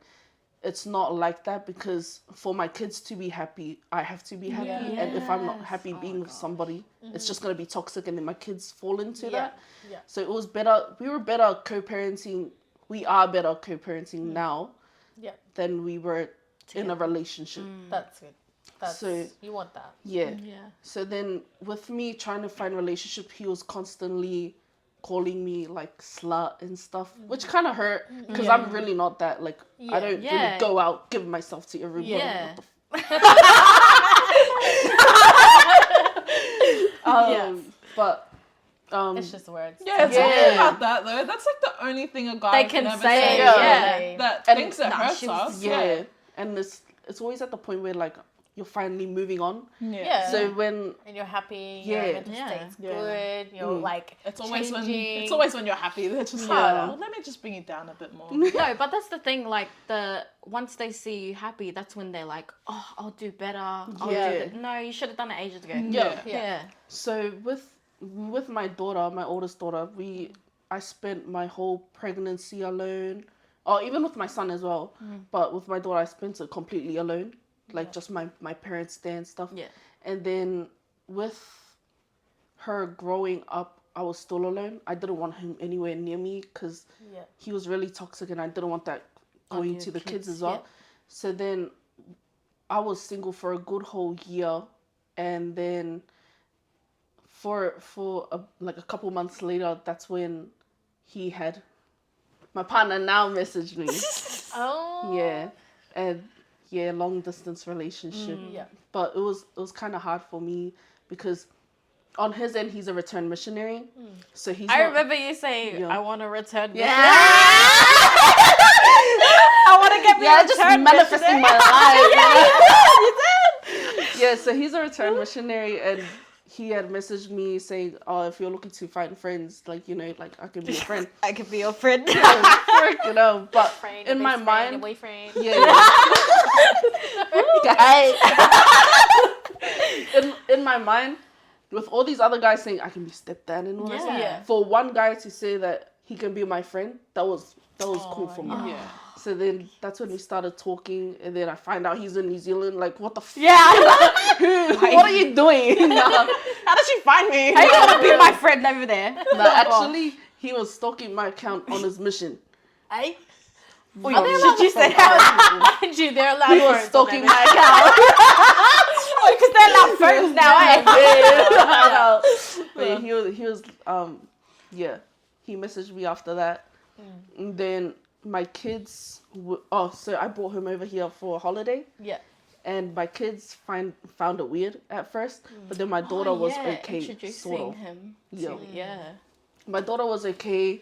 B: it's not like that, because for my kids to be happy, I have to be happy. And if I'm not happy being with somebody, it's just going to be toxic, and then my kids fall into that. So it was better. We were better co-parenting. We are better co-parenting now than we were in a relationship.
A: That's good. You want that.
B: Yeah. So then with me trying to find a relationship, he was constantly calling me like slut and stuff, which kind of hurt because I'm really not that. Like, I don't really go out giving myself to everybody. But
A: it's just words.
C: Talking about that though, that's like the only thing a guy
D: They can
C: ever
D: say.
C: That thinks it hurts us.
B: And it's always at the point where like you're finally moving on. So when
A: and you're happy, your mental state's good, you're like
C: it's always
A: changing.
C: when you're happy. They're just like, well, let me just bring you down a bit more.
D: No, but that's the thing. Like once they see you happy, that's when they're like, oh, I'll do better. I'll do that. No, you should have done it ages ago.
B: So with my daughter, my oldest daughter, I spent my whole pregnancy alone. Or even with my son as well. But with my daughter, I spent it completely alone. Like just my parents there and stuff. And then with her growing up, I was still alone. I didn't want him anywhere near me because he was really toxic, and I didn't want that going to the kids as well. So then I was single for a good whole year, and then for like a couple months later, that's when my partner now messaged me. And long distance relationship. But it was kind of hard for me because on his end he's a return missionary. So he's
D: I remember you saying, I want to return missionary.
B: I want to get me a return just manifesting my life. You did. So he's a return missionary, and he had messaged me saying, oh, if you're looking to find friends, like, you know, like I can be your friend.
D: I can be your friend.
B: You know, but
A: friend,
B: in my mind,
A: boyfriend.
B: in my mind, with all these other guys saying I can be stepdad and all that stuff, for one guy to say that he can be my friend, that was cool for me. So then that's when we started talking, and then I find out he's in New Zealand. Like, what the f?
D: Yeah.
B: What are you doing? No,
C: How did she find me?
D: How you gonna be my friend over there?
B: actually, he was stalking my account on his mission.
A: Hey?
D: Should you say
A: Mind you, they're allowed
B: He was
A: phones on
B: stalking
A: there.
B: my account.
D: because they're allowed phones now, eh?
B: But he was yeah, he messaged me after that. And then my kids so I brought him over here for a holiday,
A: Yeah.
B: and my kids found it weird at first, but then my daughter was okay,
D: Introducing
B: sort of.
D: him.
B: Yeah.
D: Yeah.
B: My daughter was okay,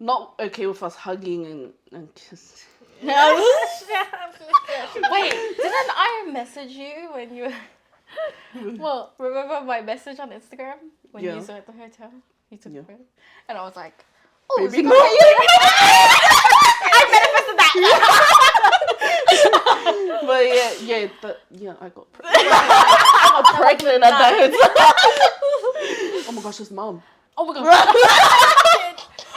B: not okay with us hugging and kissing.
D: Wait, didn't I message you when you?
A: Well,
D: Remember my message on Instagram when
B: Yeah.
D: you were at the hotel? You took
B: Yeah.
D: a photo, and I was like, "Oh,
B: Baby,
D: it's
B: no.
D: I manifested that."
B: But I got pregnant. I got pregnant at that hotel. Oh my gosh, it's mom.
A: oh my god.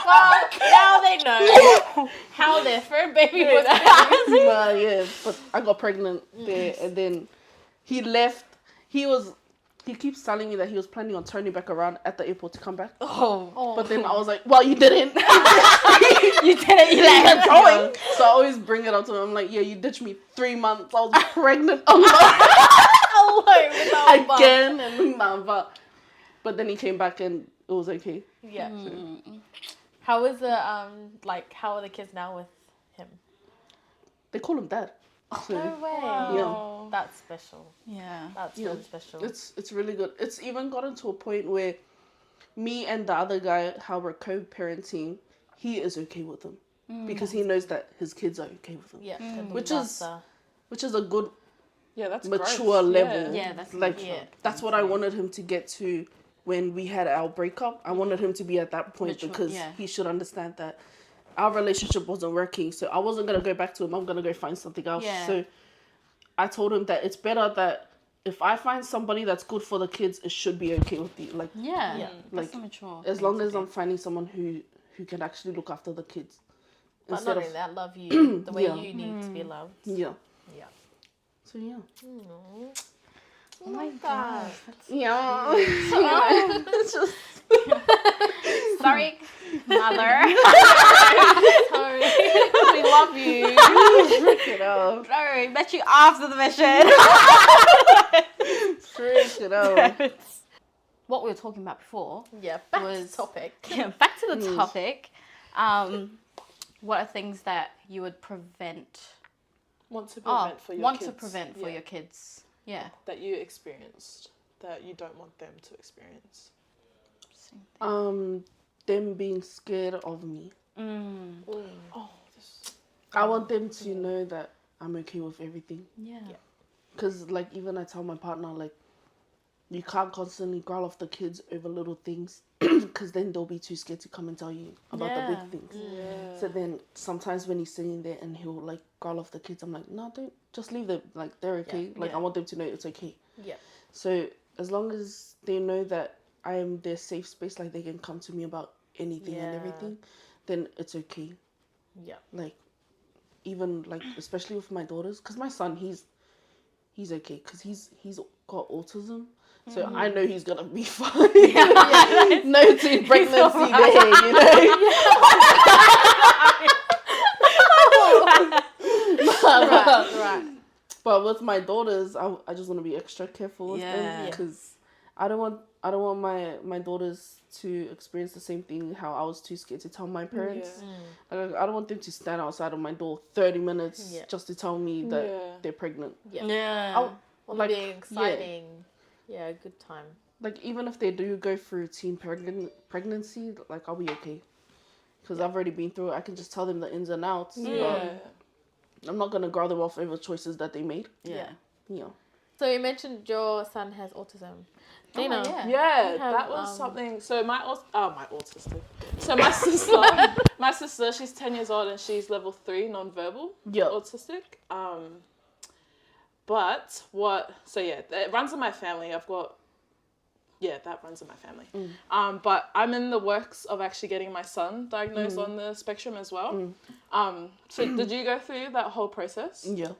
A: Well, now they know how their third baby was.
B: But I got pregnant there, and then he left. He keeps telling me that he was planning on turning back around at the airport to come back.
A: Oh.
B: But then I was like, well, you didn't.
D: You didn't. You let him
B: going. So I always bring it up to him. I'm like, yeah, you ditched me 3 months. I was pregnant alone again. And but then he came back and it was okay.
A: Yeah. How is the how are the kids now with him?
B: They call him dad. So,
A: No way.
B: Yeah.
A: That's special.
D: Yeah.
A: That's
B: Yeah.
A: really special.
B: It's really good. It's even gotten to a point where me and the other guy, how we're co-parenting, he is okay with them because he knows that his kids are okay with him.
A: Yeah.
B: Which is a good
C: Yeah, that's
B: mature
C: growth.
B: level.
D: Yeah, that's
B: like
A: yeah.
B: that's what I wanted him to get to when we had our breakup. I wanted him to be at that point
D: Mature,
B: because
D: yeah.
B: he should understand that our relationship wasn't working. So I wasn't gonna go back to him. I'm gonna go find something else.
D: Yeah.
B: So I told him that it's better that if I find somebody that's good for the kids, it should be okay with you. Like
D: Yeah.
A: Yeah.
B: like
D: That's mature.
B: as long as I'm finding someone who can actually look after the kids.
A: But
B: Instead
A: not
B: of
A: only that, love you the way
B: Yeah.
A: you need to be loved.
B: yeah.
A: Yeah.
B: So yeah.
A: Oh my god.
B: Yeah. It's just
D: Sorry, mother.
A: Sorry.
B: we love you. You know.
D: Sorry, met you after the mission.
B: Freak it out.
D: What we were talking about before.
A: Yeah. Back
D: Was-
A: to topic.
D: Yeah, back to the topic. What are things that you would prevent?
C: Want to prevent for your kids.
D: For
C: Yeah.
D: your kids. Yeah.
C: That you experienced that you don't want them to experience.
B: Them being scared of me.
C: Oh, this.
B: I want them to know that I'm okay with everything.
D: Yeah.
B: Because, like, even I tell my partner, like, you can't constantly growl off the kids over little things because then they'll be too scared to come and tell you about the big things.
C: Yeah.
B: So then sometimes when he's sitting there and he'll, like, growl off the kids, I'm like, no, don't, just leave them. Like, they're okay. Like, I want them to know it's okay.
A: Yeah.
B: So as long as they know that I am their safe space, like, they can come to me about anything and
A: Yeah.
B: everything, then it's okay.
A: Yeah.
B: Like, even, like, especially with my daughters, because my son, he's okay, because he's got autism, so I know he's gonna be fine. No teen pregnancy there, you know.
A: Right.
B: But with my daughters, I just want to be extra careful with
D: Yeah.
B: them because I don't want my daughters to experience the same thing how I was too scared to tell my parents. Like, I don't want them to stand outside of my door 30 minutes just to tell me that they're pregnant.
A: Yeah.
D: Yeah.
A: Like, being exciting. Yeah, good time.
B: Like, even if they do go through teen pregnancy, like, I'll be okay. Because I've already been through it. I can just tell them the ins and outs.
C: Yeah.
B: But I'm not going to growl them off over choices that they made.
D: Yeah.
B: Yeah.
A: So you mentioned your son has autism. Dina.
D: yeah.
C: Yeah,
A: have,
C: that was something. So my autistic. So my sister, she's 10 years old and she's level 3 non-verbal autistic. But it runs in my family. I've got yeah, that runs in my family. But I'm in the works of actually getting my son diagnosed on the spectrum as well. So did you go through that whole process?
B: Yeah.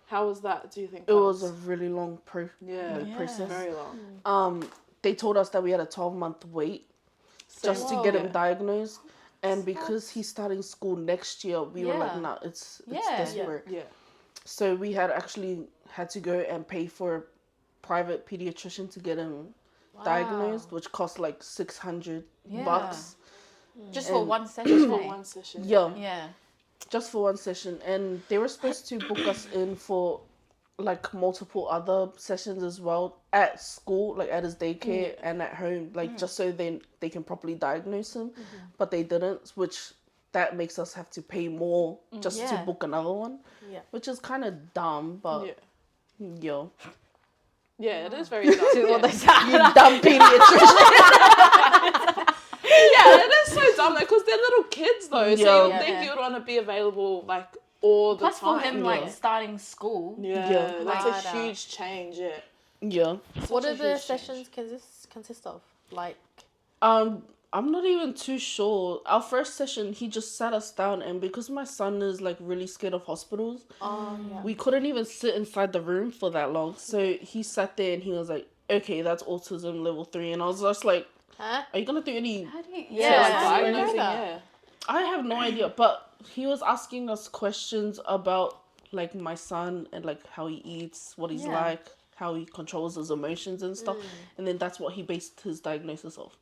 C: How was that, do you think?
B: It was a really long process.
C: Very long.
B: They told us that we had a 12-month wait just to get him diagnosed. And because he's starting school next year, we were like, nah, it's desperate.
C: Yeah.
B: So we had to go and pay for a private pediatrician to get him diagnosed, which cost like $600 bucks.
D: Just for one session.
C: For one session.
D: Yeah.
B: Just for one session. And they were supposed to book us in for like multiple other sessions as well at school, like at his daycare and at home, like just so they can properly diagnose him. But they didn't, which that makes us have to pay more just to book another one. Yeah. Which is kind of dumb, but
C: yeah, it is very dumb.
B: You dumb pediatrician.
C: Yeah, it is so dumb though, because they're little kids though, so you would think you would want to be available like all the
D: Plus
C: time.
D: for him like starting school.
C: That's a huge change.
A: What do the sessions consist of? Like,
B: I'm not even too sure. Our first session, he just sat us down, and because my son is like really scared of hospitals, we couldn't even sit inside the room for that long. So he sat there and he was like, "Okay, that's autism level 3," and I was just like, "Are you gonna do any?"
D: How do you?
B: I have no idea, but he was asking us questions about like my son and like how he eats, what he's like, how he controls his emotions and stuff, and then that's what he based his diagnosis off.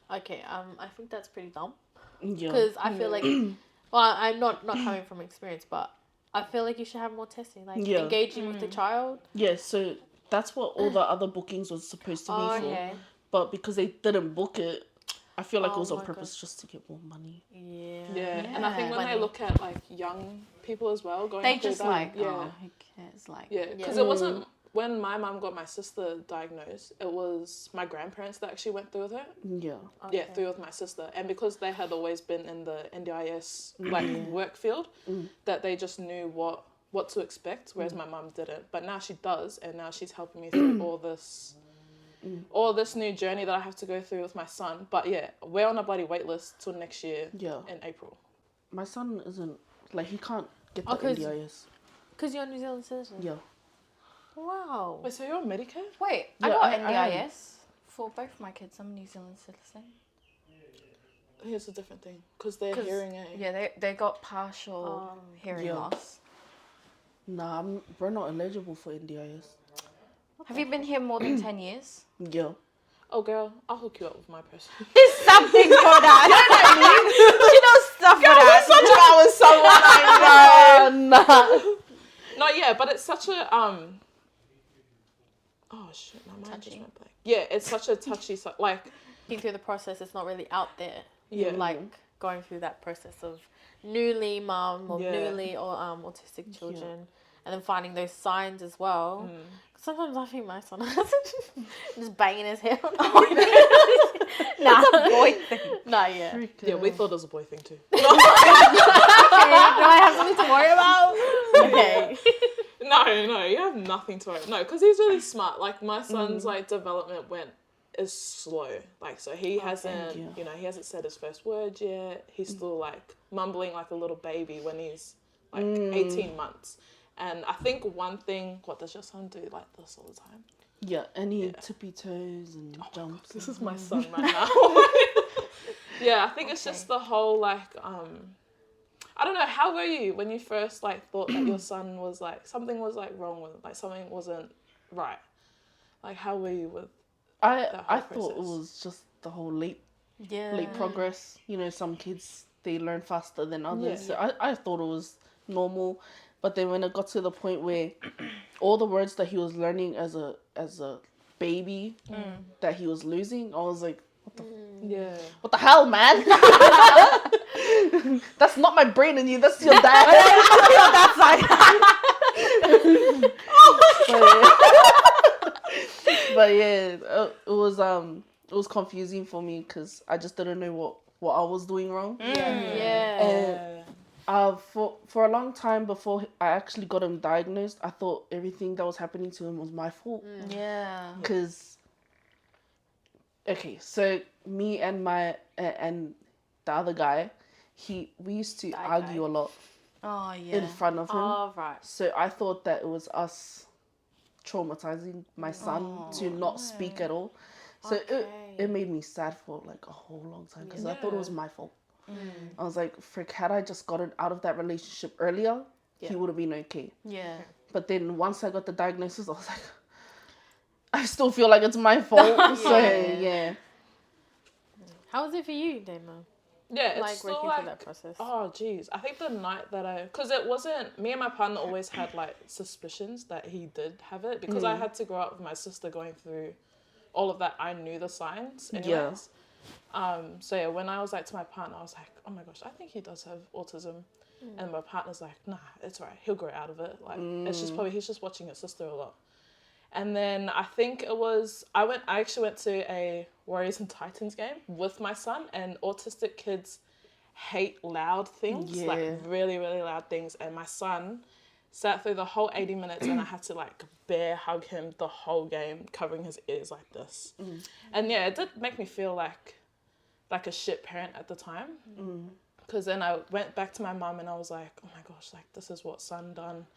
A: Okay, I think that's pretty dumb.
B: Yeah.
A: Because I feel like, well, I'm not coming from experience, but I feel like you should have more testing, like engaging with the child.
B: Yeah, so that's what all the other bookings was supposed to be for. But because they didn't book it, I feel like it was on purpose just to get more money.
C: Yeah, and I think when they look at like young people as well going
D: they
C: through
D: just
C: that,
D: like, oh, who cares? Like,
C: because it wasn't when my mum got my sister diagnosed. It was my grandparents that actually went through with it. Through with my sister, and because they had always been in the NDIS like work field, that they just knew what to expect, whereas my mum didn't. But now she does, and now she's helping me through all this new journey that I have to go through with my son. But yeah, we're on a bloody wait list till next year in April.
B: My son isn't, like, he can't get the NDIS.
A: Because you're a New Zealand citizen?
B: Yeah.
A: Wow.
C: Wait, so you're on Medicare?
D: Wait, I got NDIS for both my kids. I'm a New Zealand citizen.
C: Here's a different thing, because they're hearing aid.
D: Yeah, they got partial hearing loss.
B: Nah, we're not eligible for NDIS.
D: Have you been here more than 10 years?
B: Yeah.
C: Oh, girl, I'll hook you up with my person.
D: There's something for that. You know stuff for that.
C: No, yeah, but it's such a oh shit, my mind just went blank. Yeah, it's such a touchy like
A: Going through the process, it's not really out there.
C: Yeah.
A: Like going through that process of newly mum or newly or autistic children, and then finding those signs as well. Sometimes I think my son just banging his head on.
D: Nah, it's a boy thing.
A: Nah, yeah.
C: yeah, we thought it was a boy thing too.
A: Okay, do I have something to worry about? Okay.
C: No, you have nothing to worry. No, because he's really smart. Like my son's like development is slow. Like so he hasn't he hasn't said his first word yet. He's still like mumbling like a little baby when he's like 18 months. And I think one thing, what does your son do like this all the time?
B: Yeah, and he tippy toes and jumps.
C: This is my son right now. Yeah, I think it's just the whole like I don't know, how were you when you first like thought that your son was like something was like wrong with like something wasn't right? Like how were you with
B: I thought it was just the whole late progress. You know, some kids they learn faster than others. So I thought it was normal. But then when it got to the point where all the words that he was learning as a baby that he was losing, I was like, what the hell, man? That's not my brain in you. That's your dad. But yeah, it was confusing for me because I just didn't know what I was doing wrong. And for a long time before I actually got him diagnosed, I thought everything that was happening to him was my fault.
D: Yeah.
B: Because Okay, so me and and the other guy, we used to argue a lot
D: Oh yeah.
B: in front of him.
A: Oh, right.
B: So I thought that it was us traumatizing my son to not speak at all. So it made me sad for like a whole long time because I thought it was my fault. I was like, frick, had I just gotten out of that relationship earlier, he would have been okay.
D: Yeah.
B: But then once I got the diagnosis, I was like, I still feel like it's my fault. So yeah.
A: How was it for you, Damo?
C: Yeah, it's
A: Like
C: still
A: working
C: like,
A: through that process.
C: oh geez, I think the night that because it wasn't, me and my partner always had like suspicions that he did have it because I had to grow up with my sister going through all of that. I knew the signs anyways. So yeah, when I was like to my partner, I was like, oh my gosh, I think he does have autism. And my partner's like, nah, it's right, he'll grow out of it. Like it's just probably, he's just watching his sister a lot. And then I think it was, I actually went to a Warriors and Titans game with my son, and autistic kids hate loud things, like really, really loud things. And my son sat through the whole 80 minutes and I had to like bear hug him the whole game, covering his ears like this. And yeah, it did make me feel like a shit parent at the time. Because then I went back to my mum and I was like, oh my gosh, like this is what son done.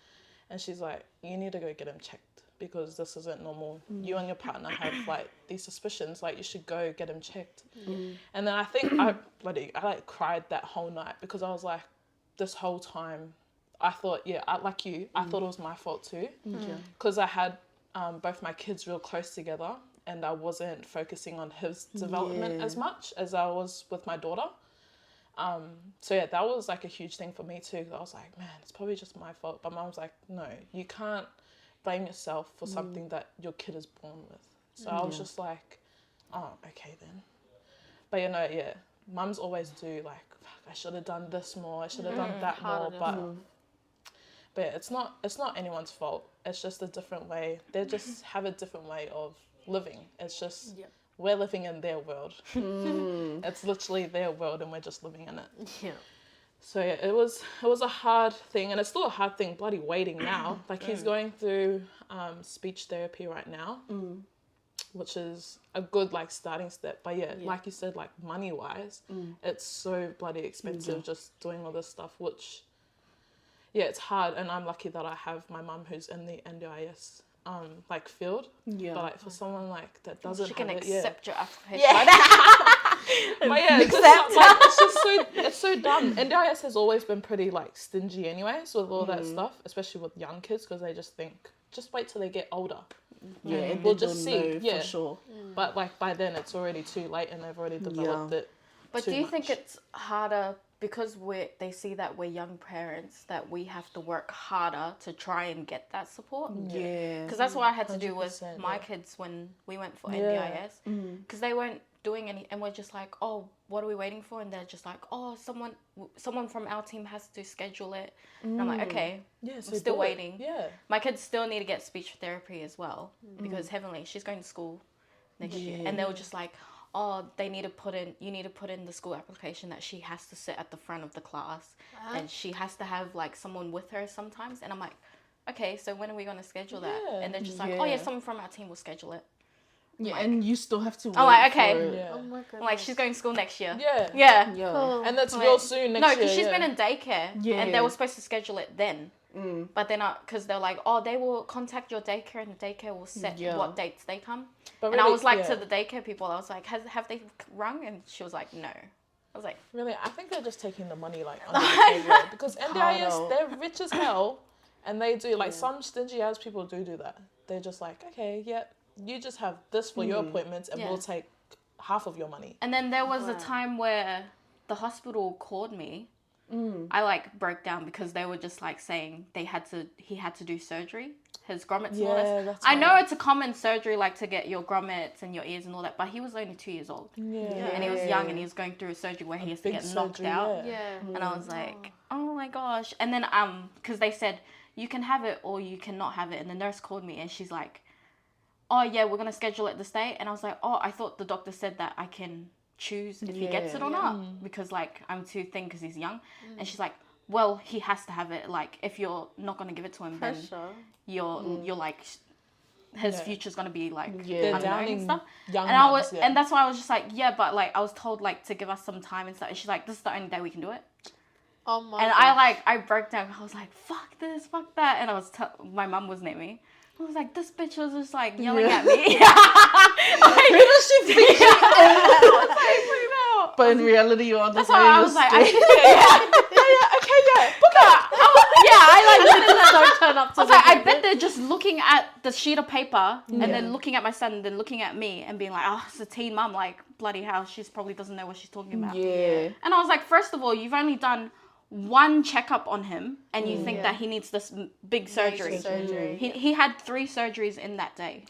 C: And she's like, you need to go get him checked because this isn't normal. You and your partner have like these suspicions, like you should go get him checked. And then I think I like cried that whole night because I was like, this whole time I thought, like you, I thought it was my fault too. Because I had both my kids real close together and I wasn't focusing on his development as much as I was with my daughter. So yeah, that was like a huge thing for me too. I was like, man, it's probably just my fault. But mum was like, no, you can't blame yourself for something that your kid is born with. So I was just like, oh, okay then. But you know, yeah, mums always do like, fuck, I should have done this more. I should have done that more. But yeah, it's not anyone's fault. It's just a different way. They just have a different way of living. It's just we're living in their world. It's literally their world and we're just living in it.
A: Yeah.
C: So yeah, it was a hard thing, and it's still a hard thing bloody waiting now. Like he's going through speech therapy right now, which is a good like starting step. But yeah, like you said, like money wise, it's so bloody expensive just doing all this stuff, which it's hard. And I'm lucky that I have my mum who's in the NDIS like field. But like for someone like that doesn't
D: She can
C: have it,
D: accept your application.
C: But yeah, it's so dumb. NDIS has always been pretty like stingy anyways with all that stuff, especially with young kids, because they just think, just wait till they get older.
B: And
C: we'll just see.
B: For sure.
C: But like by then it's already too late and they've already developed it.
D: But do you think it's harder because they see that we're young parents, that we have to work harder to try and get that support?
B: Yeah.
D: Because that's what I had to do with my kids when we went for NDIS. Because they weren't doing any, and we're just like, oh, what are we waiting for? And they're just like, oh, someone from our team has to schedule it. And I'm like, okay, I'm still waiting.
C: Yeah.
D: My kids still need to get speech therapy as well, because Heavenly, she's going to school next year, and they were just like, oh, you need to put in the school application that she has to sit at the front of the class, and she has to have like someone with her sometimes. And I'm like, okay, so when are we going to schedule that? And they're just like, oh yeah, someone from our team will schedule it.
B: Yeah, like, and you still have to wait.
D: I'm like, okay.
A: Oh my goodness.
D: I'm like, she's going to school next year.
C: Yeah.
A: Cool.
C: And that's real soon next year.
D: No, because she's been in daycare, and they were supposed to schedule it then. But they're not, because they're like, oh, they will contact your daycare and the daycare will set what dates they come. But really, and I was like to the daycare people, I was like, have they rung? And she was like, no. I was like,
C: really? I think they're just taking the money like under the table, because NDIS, they're rich as hell, and they do like some stingy ass people do that. They're just like, okay, you just have this for your appointments, and we'll take half of your money.
D: And then there was a time where the hospital called me. I like broke down because they were just like saying he had to do surgery, his grommets and all that. I know it's a common surgery, like to get your grommets and your ears and all that, but he was only 2 years old. And he was young and he was going through a surgery where he has to get knocked out. And I was like, oh my gosh. And then because they said you can have it or you cannot have it, and the nurse called me and she's like, oh yeah, we're gonna schedule it this day. And I was like, oh, I thought the doctor said that I can choose if he gets it or not, because like I'm too thin because he's young. And she's like, well, he has to have it. Like if you're not gonna give it to him, then you're like his future's gonna be like
C: They're
D: unknown
C: downing
D: and stuff.
C: young
D: And
C: mums,
D: and that's why I was just like, yeah, but like I was told like to give us some time and stuff. And she's like, this is the only day we can do it.
A: Oh my
D: And
A: gosh.
D: I broke down. I was like, fuck this, fuck that. And I was my mum was naming. I was like, this bitch was just like yelling at me.
B: Who does she think she is? But in reality, you are the
D: That's why I was like, okay,
C: book out.
D: I
A: Don't turn up to
D: was like, I bet they're just looking at the sheet of paper and then looking at my son and then looking at me and being like, oh, it's a teen mum. Like, bloody hell, she's probably doesn't know what she's talking about.
B: Yeah.
D: And I was like, first of all, you've only done one checkup on him and you think that he needs this big surgery. He had 3 surgeries in that day.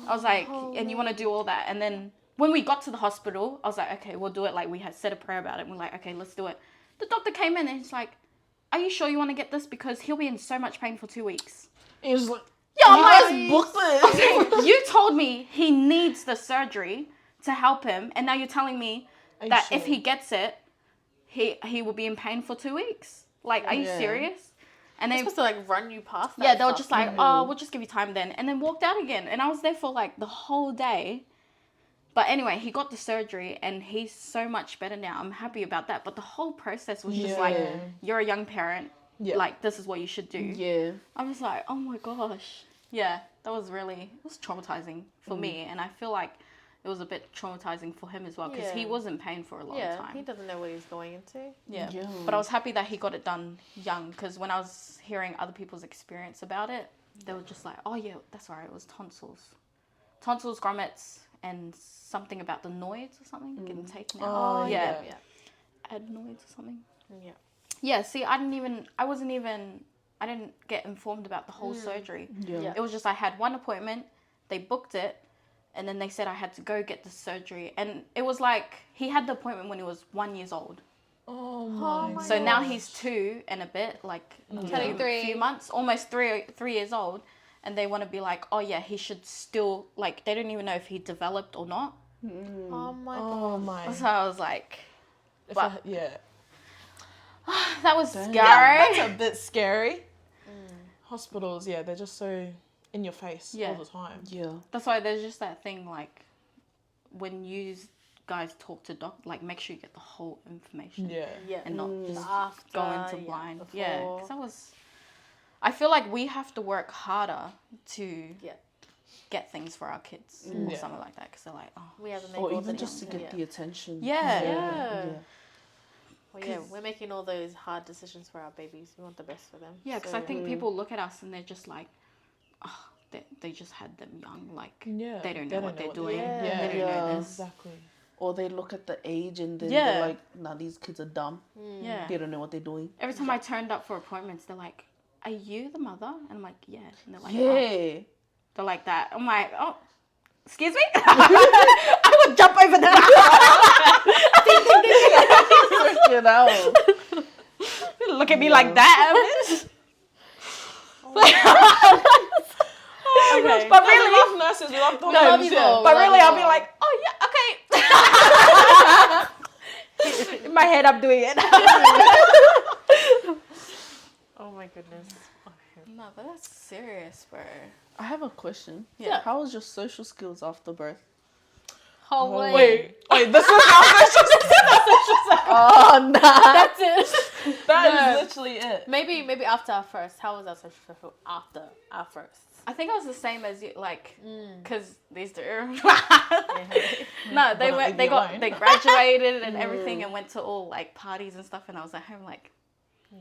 D: I was like, and you want to do all that? And then when we got to the hospital, I was like, okay, we'll do it. Like, we had said a prayer about it. We're like, okay, let's do it. The doctor came in and he's like, are you sure you want to get this? Because he'll be in so much pain for 2 weeks.
B: He was like,
D: Yeah, I'm
B: you
D: like,
B: guys booked this.
D: you told me he needs the surgery to help him. And now you're telling me that if he gets it, he will be in pain for 2 weeks. Like, are you serious? And
A: They're
D: they
A: supposed to like run you past that.
D: yeah, they were
A: stuff.
D: just like, oh, we'll just give you time then. And then walked out again. And I was there for like the whole day. But anyway, he got the surgery and he's so much better now. I'm happy about that. But the whole process was just like, you're a young parent.
C: Yeah.
D: Like, this is what you should do.
B: Yeah.
D: I was like, oh my gosh. Yeah, that was it was traumatizing for me. And I feel like it was a bit traumatizing for him as well. Because he was in pain for a long time.
A: He doesn't know what he's going into.
D: Yeah. But I was happy that he got it done young. Because when I was hearing other people's experience about it, they were just like, oh yeah, that's right. It was tonsils. Tonsils, grommets, and something about the nodes or something getting taken out.
C: Oh, yeah.
D: Adenoids or something.
A: Yeah.
D: Yeah, see, I didn't get informed about the whole surgery.
B: Yeah.
D: It was just I had one appointment, they booked it, and then they said I had to go get the surgery. And it was like, he had the appointment when he was 1 year old.
C: Oh my.
D: So now he's 2 and a bit, like
A: Turning 3.
D: a few months, almost 3 years old. And they want to be like, oh yeah, he should still, like, they don't even know if he developed or not.
A: Oh my god.
C: Oh my.
D: So I was like,
C: Yeah.
D: that was scary.
C: That's a bit scary. Hospitals, yeah, they're just so in your face all the time.
B: Yeah.
D: That's why there's just that thing, like, when you guys talk to like, make sure you get the whole information.
C: Yeah.
A: Yeah.
D: And not just
A: After,
D: go into blind. Yeah,
A: before.
D: because I feel like we have to work harder to get things for our kids or something like that. Because they're like, oh.
A: We have to make
B: Or
A: all
B: even
A: the
B: just to get the attention.
A: Yeah. Well, yeah, we're making all those hard decisions for our babies. We want the best for them.
D: Yeah, because I think people look at us and they're just like, oh, they just had them young. Like, they don't know what they're doing.
A: Yeah.
D: They don't know this.
C: Exactly.
B: Or they look at the age and then they're like, nah, these kids are dumb.
D: Yeah.
B: They don't know what they're doing.
D: Every time I turned up for appointments, they're like, are you the mother? And I'm like, yeah. And they're like,
B: Yeah.
D: oh. They're like that. I'm like, oh, excuse me? I would jump over that.
B: Get out.
D: Look at me like that.
C: Okay.
D: But really,
C: we love nurses. We love doctors.
A: love you though.
D: but really, I'll be like, oh yeah, okay. In my head, I'm doing it.
A: Oh my goodness.
D: No, but that's serious, bro.
B: I have a question.
A: Yeah.
B: How was your social skills after birth?
A: Oh,
C: Wait, this is our
B: Oh, nah.
A: That's it.
C: That is literally it.
A: Maybe after our first. How was our social circle after our first?
D: I think I was the same as you, like, because these two. No, they graduated and everything and went to all like parties and stuff, and I was at home like,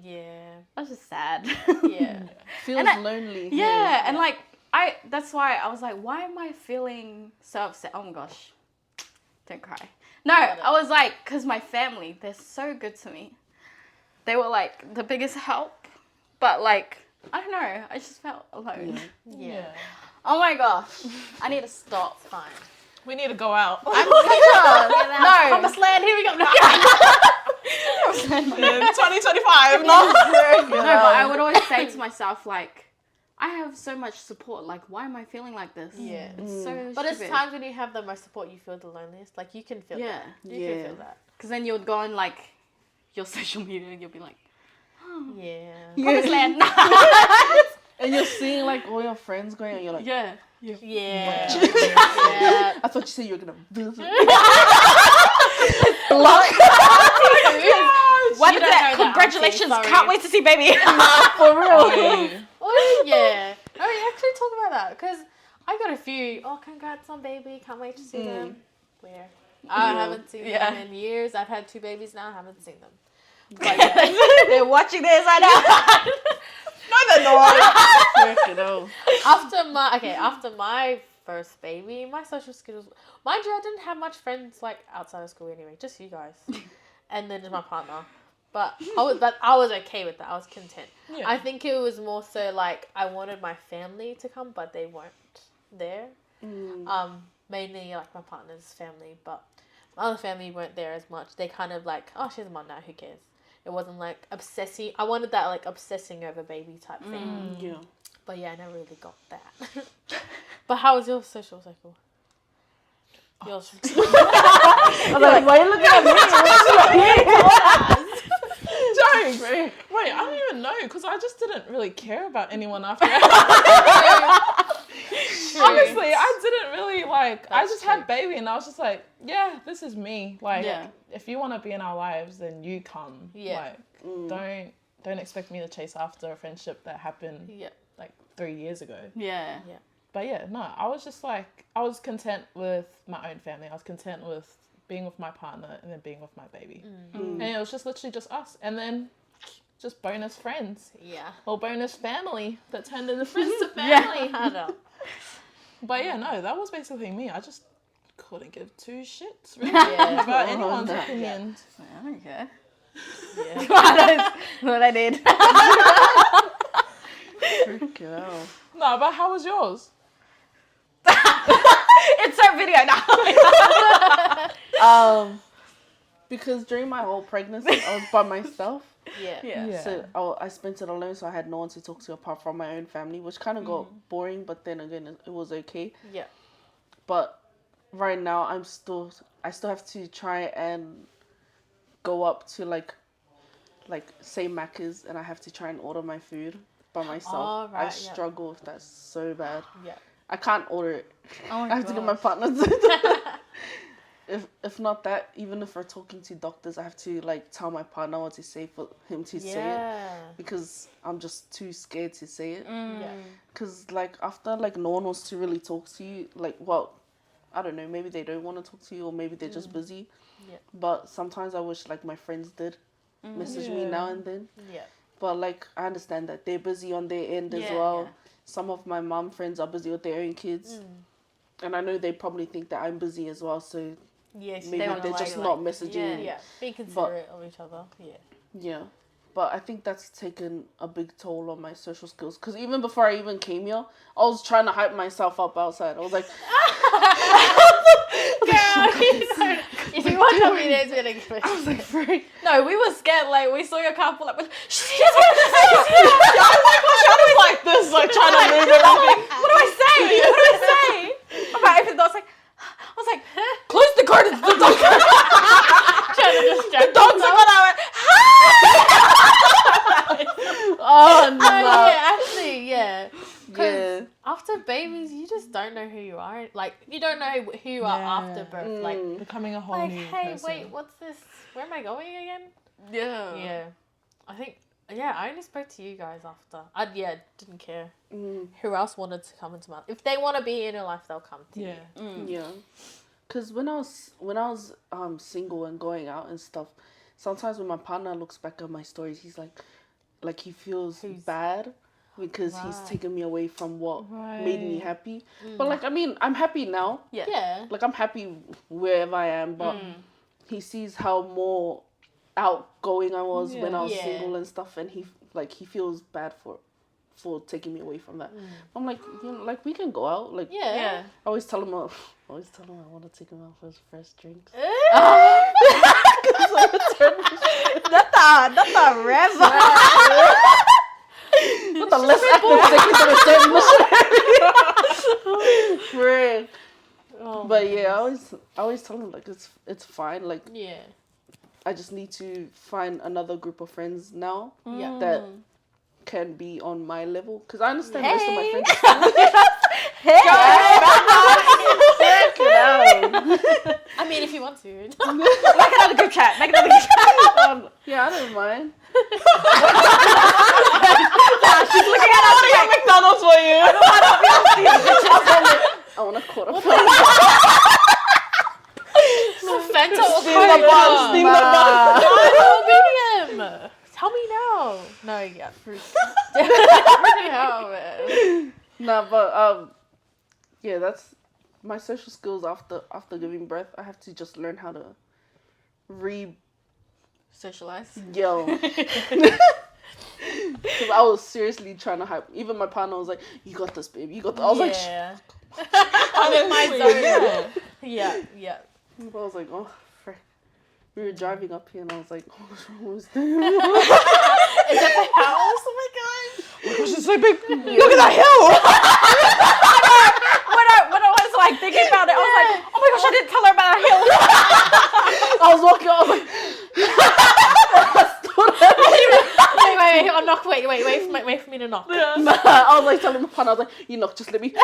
A: Yeah.
D: I was just sad.
A: Yeah.
B: Feels lonely.
D: Yeah, and like that's why I was like, why am I feeling so upset? Oh my gosh, don't cry. No, I was like, because my family, they're so good to me. They were like the biggest help, but like, I don't know, I just felt alone.
A: Yeah.
D: Oh my gosh, I need to stop.
A: Fine.
C: We need to go out.
D: I'm no.
A: Promised land, here we go. No.
C: 2025.
D: No, but I would always say to myself, like, I have so much support. Like, why am I feeling like this?
A: Yeah.
D: It's so
A: But it's
D: stupid.
A: times when you have the most support, you feel the loneliest. Like, you can feel that. You can feel that.
D: Because then you would go on, like, your social media and you'll be like,
A: Yeah.
D: promised land.
B: And and you're seeing like all your friends going, and you're like,
C: Yeah.
A: Yeah.
B: I thought you said you were gonna visit.
D: What is that? Congratulations! Can't wait to see baby.
B: For real.
A: Oh yeah. Oh, actually talk about that because I got a few. Oh, congrats on baby! Can't wait to see them. Where? I haven't seen them in years. I've had 2 babies now. I haven't seen them. But
D: They're watching this right now.
C: No, they're not.
B: You know.
A: after my first baby, my social skills. Mind you, I didn't have much friends like outside of school anyway. Just you guys, and then just my partner. But I was okay with that. I was content.
C: Yeah.
A: I think it was more so like I wanted my family to come, but they weren't there. Mainly like my partner's family, but my other family weren't there as much. They kind of like, oh, she's a mom now, who cares? It wasn't like obsessing. I wanted that like obsessing over baby type thing.
B: Yeah.
A: But yeah, I never really got that. But how was your social cycle? Yours.
B: I was like, why are you looking at me?
C: Jokes. Wait, I don't even know because I just didn't really care about anyone after. Honestly, I didn't really like. I just had baby, and I was just like, yeah, this is me. Like, if you want to be in our lives, then you come.
A: Yeah.
C: Like, don't expect me to chase after a friendship that happened like 3 years ago.
D: Yeah.
C: But yeah, no, I was just like, I was content with my own family. I was content with being with my partner and then being with my baby. And it was just literally just us. And then just bonus friends.
A: Yeah.
C: Or bonus family that turned into friends to family.
A: I know.
C: But yeah, no, that was basically me. I just couldn't give 2 shits really about anyone's opinions.
D: I don't care.
A: Yeah.
D: That's what I did.
B: Freaking hell.
C: No, but how was yours?
D: Insert video now.
B: Because during my whole pregnancy, I was by myself.
A: Yeah.
B: So I spent it alone, so I had no one to talk to apart from my own family, which kind of got boring. But then again, it was okay.
A: Yeah.
B: But right now, I still have to try and go up to like say Macca's, and I have to try and order my food by myself.
A: Oh, right,
B: I struggle with that so bad.
A: Yeah.
B: I can't order it.
D: Oh my
B: I have to get my partner to do it. If not that, even if we're talking to doctors, I have to like tell my partner what to say for him to say it, because I'm just too scared to say it.
A: Yeah.
B: Because like after like no one wants to really talk to you, like, well, I don't know, maybe they don't want to talk to you, or maybe they're just busy.
A: Yeah.
B: But sometimes I wish like my friends did message me now and then.
A: Yeah.
B: But like I understand that they're busy on their end as well. Some of my mom friends are busy with their own kids. And I know they probably think that I'm busy as well, so
A: Yes,
B: maybe they're just not messaging me.
A: Yeah, be considerate of each other. Yeah.
B: Yeah. But I think that's taken a big toll on my social skills. Because even before I even came here, I was trying to hype myself up outside. I was like...
A: Girl, if you want to be there, it's going to give
B: I was like, freak.
D: No, we were scared. Like, we saw your car pull up. Like,
C: Like this, like trying to move everything.
D: what do I say? I opened the door. I was like, close the curtains. The dog.
A: trying to distract
D: The dogs are gonna.
B: Oh, no.
A: yeah, actually, yeah.
B: Yeah.
A: After babies, you just don't know who you are. Like, you don't know who you are after birth. Like,
C: Becoming a whole
A: like,
C: new
A: hey,
C: person.
A: wait, what's this? Where am I going again?
D: Yeah.
A: Yeah. I think, yeah, I only spoke to you guys after. I didn't care. Who else wanted to come into my life? If they want to be in your life, they'll come to you.
B: Yeah. Because when I was single and going out and stuff, sometimes when my partner looks back at my stories, he's like he feels bad because he's taken me away from what made me happy. But like, I mean, I'm happy now.
A: Yeah.
B: Like, I'm happy wherever I am, but he sees how more outgoing I was when I was single and stuff, and he feels bad for taking me away from that. I'm like, you know, like, we can go out. Like,
A: Yeah.
B: I always tell him I want to take him out for his first drinks.
D: That's a rev.
B: What the less active taking to a certain mission. Friend. But yeah, I always tell him like it's fine. Like,
A: Yeah.
B: I just need to find another group of friends now
A: Yeah.
B: that can be on my level, because I understand
D: Hey.
B: most of my friends.
A: I mean, if you want to.
D: Make another group chat. Make another group chat.
B: Yeah, I don't mind.
D: She's looking at us like,
C: McDonald's for you.
B: I want a quarter.
A: Fanta or
C: Steam the bun. Steam the bun.
A: medium. Tell me now. No, yeah, fruit. Hell, man.
B: Nah, but yeah, that's my social skills after giving birth. I have to just learn how to
A: Socialize.
B: yell. Because I was seriously trying to hype. Even my partner was like, "You got this, babe. You got this." I was like,
A: yeah. I'm in my zone. Yeah.
B: I was like, oh, frick. We were driving up here, and I was like, oh, what's wrong with them?
A: Is that the house? Oh my god.
C: Gosh, it's so big. Look at that hill.
D: when I was like thinking about it, I was like, oh my gosh, I didn't tell her about that hill.
B: I was walking, I was like,
A: Wait, I'll knock. Wait for me to knock.
C: Yeah.
B: I was like telling my partner, I was like, you knock, just let me.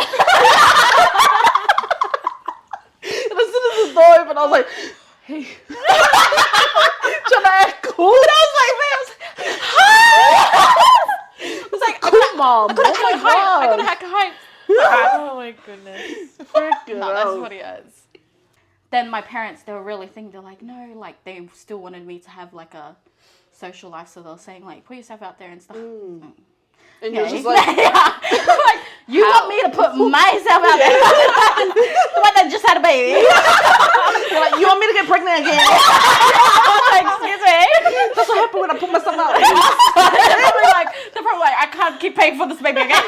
B: And as soon as the door opened, I was like, hey. Trying to act cool. And I was like,
D: I was like,
B: cool, mom.
D: I gotta hack a hype.
A: Oh my goodness.
B: Freaking
A: No, that's
B: hell.
A: what he has.
D: Then my parents, they were really thinking, they're like, no, like they still wanted me to have like a social life, so they were saying like, put yourself out there and stuff.
B: And you're
D: Okay.
B: just like,
D: Like, you want me to put myself out there? The one that just had a baby.
B: you're like, you want me to get pregnant again?
D: Like, excuse me.
B: That's what happened when I put myself out.
D: They're probably like, I can't keep paying for this baby again.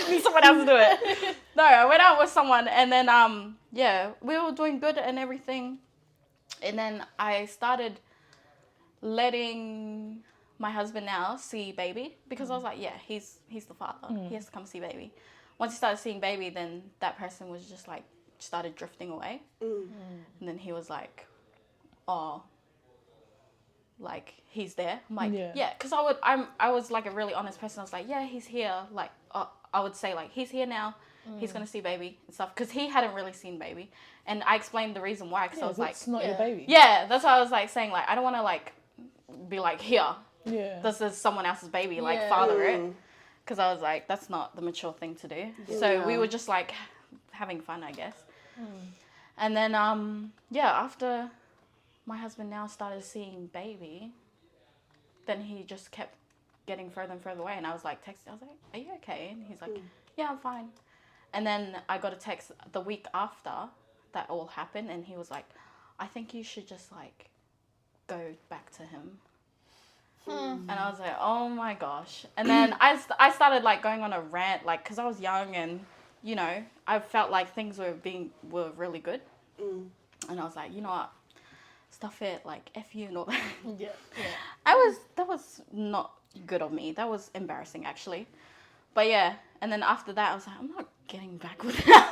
D: Need someone else to do it. No, I went out with someone, and then yeah, we were doing good and everything, and then I started letting my husband now see baby, because I was like, yeah, he's the father. He has to come see baby. Once he started seeing baby, then that person was just like started drifting away, and then he was like, oh, like he's there. I'm like, yeah, because I was like a really honest person. I was like, yeah, he's here. Like I would say like, he's here now. He's gonna see baby and stuff, because he hadn't really seen baby, and I explained the reason why, because I was like,
C: it's not your baby.
D: yeah, that's why I was like saying like, I don't want to like be like, here,
C: Yeah.
D: this is someone else's baby, like father it, because I was like, that's not the mature thing to do. So we were just like having fun, I guess. And then yeah, after my husband now started seeing baby, then he just kept getting further and further away, and I was like texting, I was like, are you okay? And he's like, yeah, I'm fine. And then I got a text the week after that all happened, and he was like, I think you should just like go back to him. And I was like, oh my gosh. And then I started like going on a rant, like, because I was young, and you know, I felt like things were really good. And I was like, you know what, stuff it, like F you and all that. That was not good of me. That was embarrassing, actually. But yeah, and then after that, I was like, I'm not getting back with that.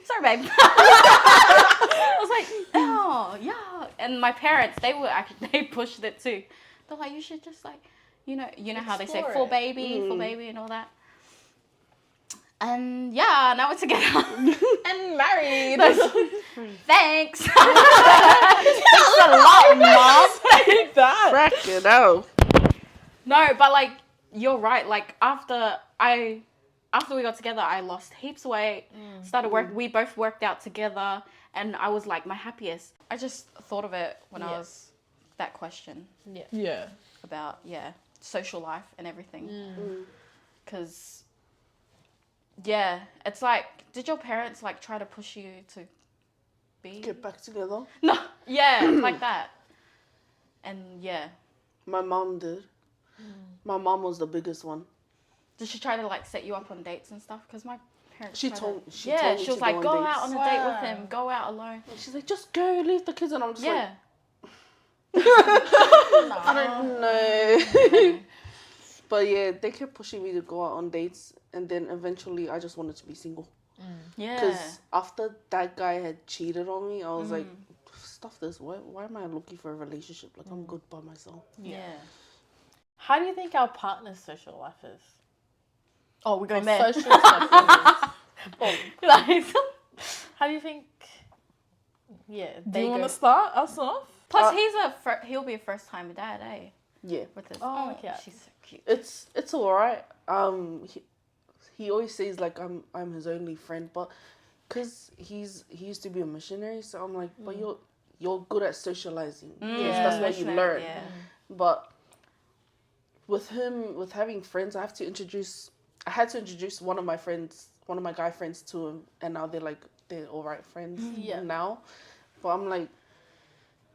D: Sorry, babe. I was like, oh, yeah. And my parents, they pushed it too. They're like, you should just like, you know how they say
A: Explore
D: full
A: it.
D: baby and all that. And yeah, now we're together and married. Thanks. Thanks a lot, Mom.
C: Take that.
B: Freaking out.
D: No, but like, you're right. Like after we got together, I lost heaps of weight. Started work. We both worked out together, and I was like my happiest. I just thought of it when I was that question
C: Yeah.
D: about social life and everything. Because it's like, did your parents like try to push you to be
B: Get back together.
D: No, it's like that. And
B: My mom did. My mom was the biggest one.
D: did she try to like set you up on dates and stuff? Because my parents
B: She
D: tried
B: told
D: to,
B: she
D: was
B: to
D: like,
B: go on
D: go
B: dates.
D: out on a date with him, go out alone.
B: And she's like, just go, leave the kids. And I'm just like,
A: No.
B: I don't know. But yeah, they kept pushing me to go out on dates, and then eventually I just wanted to be single.
D: Yeah.
B: Because after that guy had cheated on me, I was like, stuff this. Why am I looking for a relationship? Like, I'm good by myself.
D: Yeah.
A: How do you think our partner's social life is?
D: Oh, we're going
A: Or
D: there.
A: social stuff is?
D: Like,
A: How do you think? Yeah,
C: Do you want to start us off?
D: plus, he'll be a first time dad, eh?
B: Yeah.
D: With his.
A: Oh, okay.
D: She's so cute.
B: It's alright. He always says like I'm his only friend, but because he used to be a missionary, so I'm like, but you're good at socializing.
A: Yeah.
B: That's what you learn.
D: Yeah.
B: But with having friends, I had to introduce one of my guy friends to him, and now they're alright friends now. But I'm like,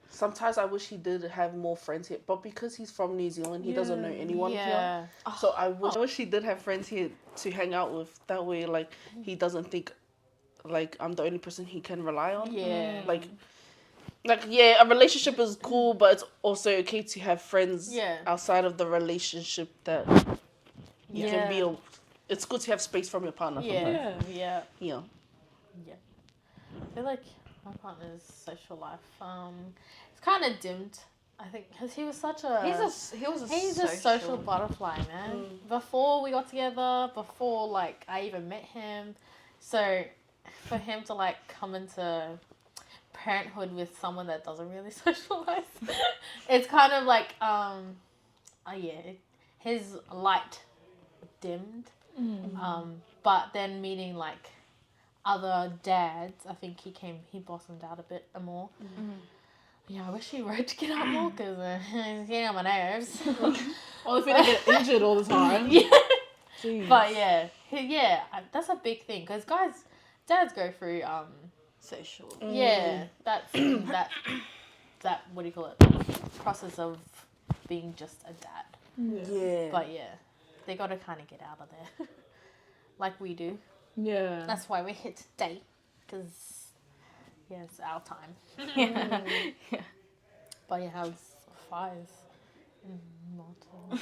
B: sometimes I wish he did have more friends here, but because he's from New Zealand, he doesn't know anyone here. So I wish he did have friends here to hang out with. That way, like, he doesn't think like I'm the only person he can rely on.
A: Yeah.
B: Like yeah, a relationship is cool, but it's also okay to have friends outside of the relationship that you can be. It's good to have space from your partner.
A: Yeah.
B: Yeah.
A: I feel like my partner's social life, it's kind of dimmed. I think because he was such a he's a social butterfly, man. Before we got together, before like I even met him, so for him to like come into parenthood with someone that doesn't really socialize, it's kind of like his light dimmed. But then meeting like other dads, I think he blossomed out a bit more. Yeah, I wish he wrote to get out more because he's getting on my nerves.
C: Or if he didn't get injured all the time.
A: Yeah. But that's a big thing because dads go through
D: Social.
A: yeah, that's that what do you call it? Process of being just a dad.
B: Yeah.
A: But they got to kind of get out of there, like we do.
C: Yeah.
A: That's why we're here today, because it's our time.
D: Yeah.
A: But how's Fi's?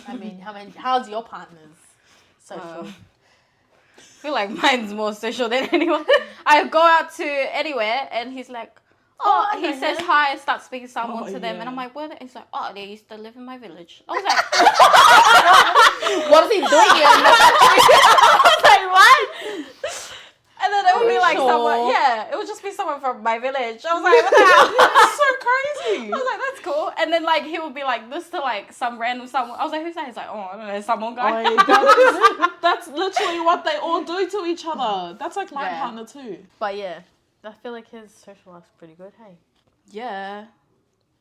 A: I mean, how's your partner's social?
D: I feel like mine's more social than anyone. I go out to anywhere and he's like, he says hi and starts speaking Samoan to them. And I'm like, where? He's like, they used to live in my village. I was like,
A: what is he doing here?
D: I was like, what? And then it would be like someone, it would just be someone from my village. I was like, what the hell?
C: That's so crazy.
D: I was like, that's cool. And then like he would be like this to like some random someone. I was like, who's that? He's like, I don't know, someone guy.
C: That's literally what they all do to each other. That's like my partner too.
A: But I feel like his social life's pretty good. Hey.
D: Yeah,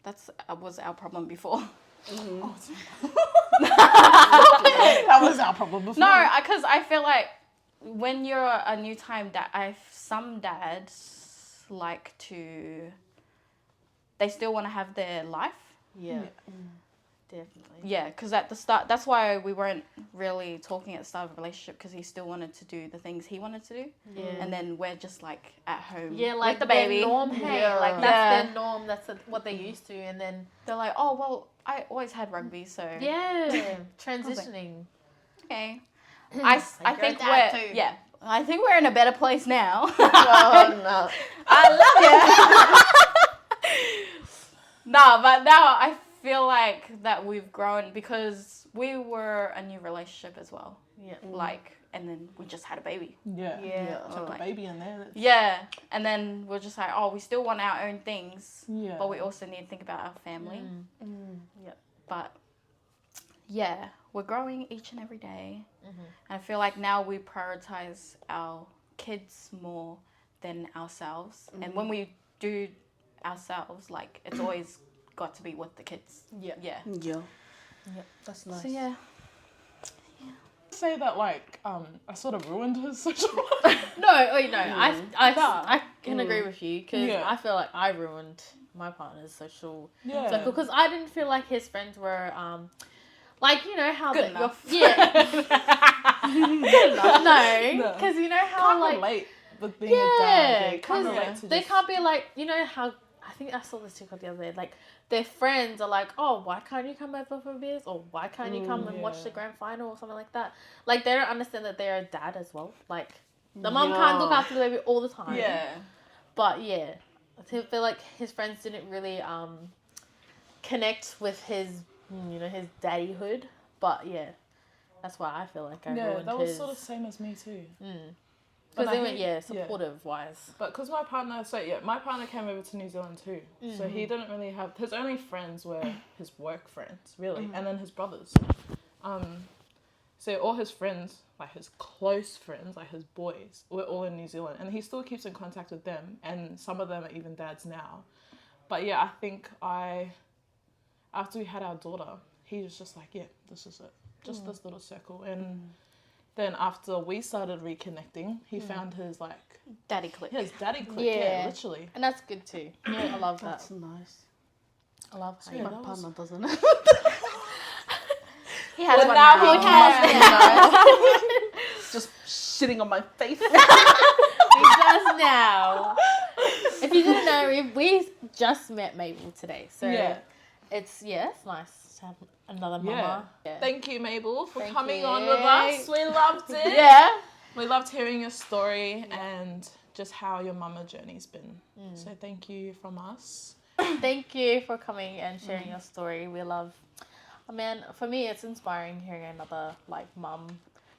D: that was our problem before.
C: That was our problem before.
D: No, because I feel like when you're a new time dad, some dads like to. They still want to have their life.
A: Yeah. Definitely.
D: Yeah, because at the start, that's why we weren't really talking at the start of the relationship, because he still wanted to do the things he wanted to do.
A: Yeah.
D: And then we're just like at home
A: like
D: with the baby.
A: Their norm, like that's their norm. That's what they used to, and then
D: they're like, oh well, I always had rugby, so
A: transitioning.
D: Okay, I think I think we're in a better place now.
B: Oh no.
D: I love it. No, but now I feel like that we've grown because we were a new relationship as well.
A: Yeah.
D: Like, and then we just had a baby.
C: Yeah. Took
D: like,
C: a baby in there.
D: Yeah. And then we're just like, we still want our own things.
C: Yeah.
D: But we also need to think about our family.
A: Yeah.
D: But yeah, we're growing each and every day. And I feel like now we prioritize our kids more than ourselves. And when we do ourselves, like, it's always got to be with the kids. Yeah.
B: That's nice.
D: So yeah.
C: Say that like I sort of ruined his social life.
A: I can agree with you because I feel like I ruined my partner's social circle because I didn't feel like his friends were like, you know how
D: good enough.
A: Good enough. No, because you know how
C: Can't
A: like
C: relate with being a dad.
A: because they can't be like, you know how I think I saw this TikTok the other day, like their friends are like, oh, why can't you come over for beers, or why can't you come and watch the grand final or something like that. Like they don't understand that they're a dad as well. Like the mom can't look after the baby all the time. But I feel like his friends didn't really connect with his his daddyhood. But yeah, that's why I feel like I
C: Yeah,
A: ruined
C: that was
A: his.
C: sort of same as me too.
A: Because they
C: I
A: went,
C: think-
A: supportive wise.
C: But because my partner, my partner came over to New Zealand too. So he didn't really have, his only friends were his work friends, really, and then his brothers. So all his friends, like his close friends, like his boys, were all in New Zealand. And he still keeps in contact with them, and some of them are even dads now. But yeah, I think after we had our daughter, he was just like, yeah, this is it. Just this little circle. And then after we started reconnecting, he found his like
D: Daddy click.
C: his daddy click, yeah, literally.
A: And that's good too. Yeah, I love that.
B: That's nice.
A: I love how
C: Yeah,
A: you
B: My
C: that was-
B: partner doesn't it?
D: He has
C: Well,
D: one
C: now
D: now.
C: he has.
B: Just shitting on my face.
A: He does now. If you didn't know, we just met Mabel today. So
C: Yeah.
A: it's nice to have another mama.
C: Yeah.
A: Yeah.
C: Thank you, Mabel, for
A: Thank
C: coming
A: you.
C: on with us. We loved it.
A: Yeah.
C: We loved hearing your story and just how your mama journey's been. So thank you from us.
A: Thank you for coming and sharing your story. We love, for me, it's inspiring hearing another like mum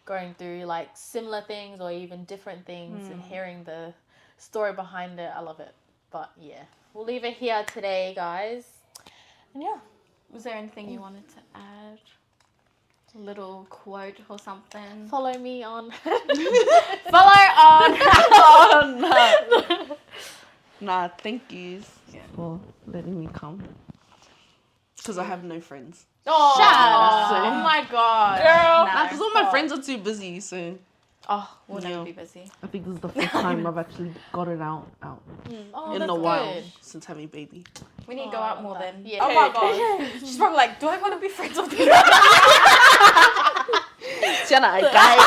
A: going through like similar things or even different things and hearing the story behind it. I love it. But yeah, we'll leave it here today, guys. And yeah.
D: Was there anything you wanted to add? A little quote or something?
A: Follow me on.
D: Follow on.
B: Nah, thank you for letting me come. Because I have no friends.
A: Oh,
D: Shut up.
B: So-
A: Oh my god.
C: Girl.
D: No.
B: Because all my friends are too busy, so
D: Oh, we'll
B: Yeah.
D: never be busy.
B: I think this is the first time I've actually got it out
A: Oh,
B: in
A: that's
B: a while
A: good.
B: since having a baby.
D: We need to go out more
A: that.
D: then.
A: Yeah.
C: Oh my god.
D: She's probably like, do I want to be friends with you?
B: Sienna, I died.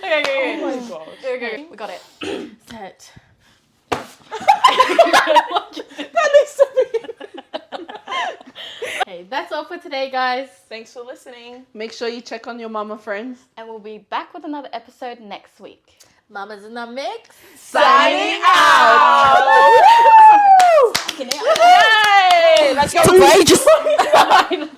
C: Oh my god.
D: Okay, we got it.
A: Set. Okay, that's all for today, guys.
C: Thanks for listening.
B: Make sure you check on your mama friends.
D: And we'll be back with another episode next week.
A: Mama's in the mix.
B: Signing
C: out. Hey, let's go.
B: out.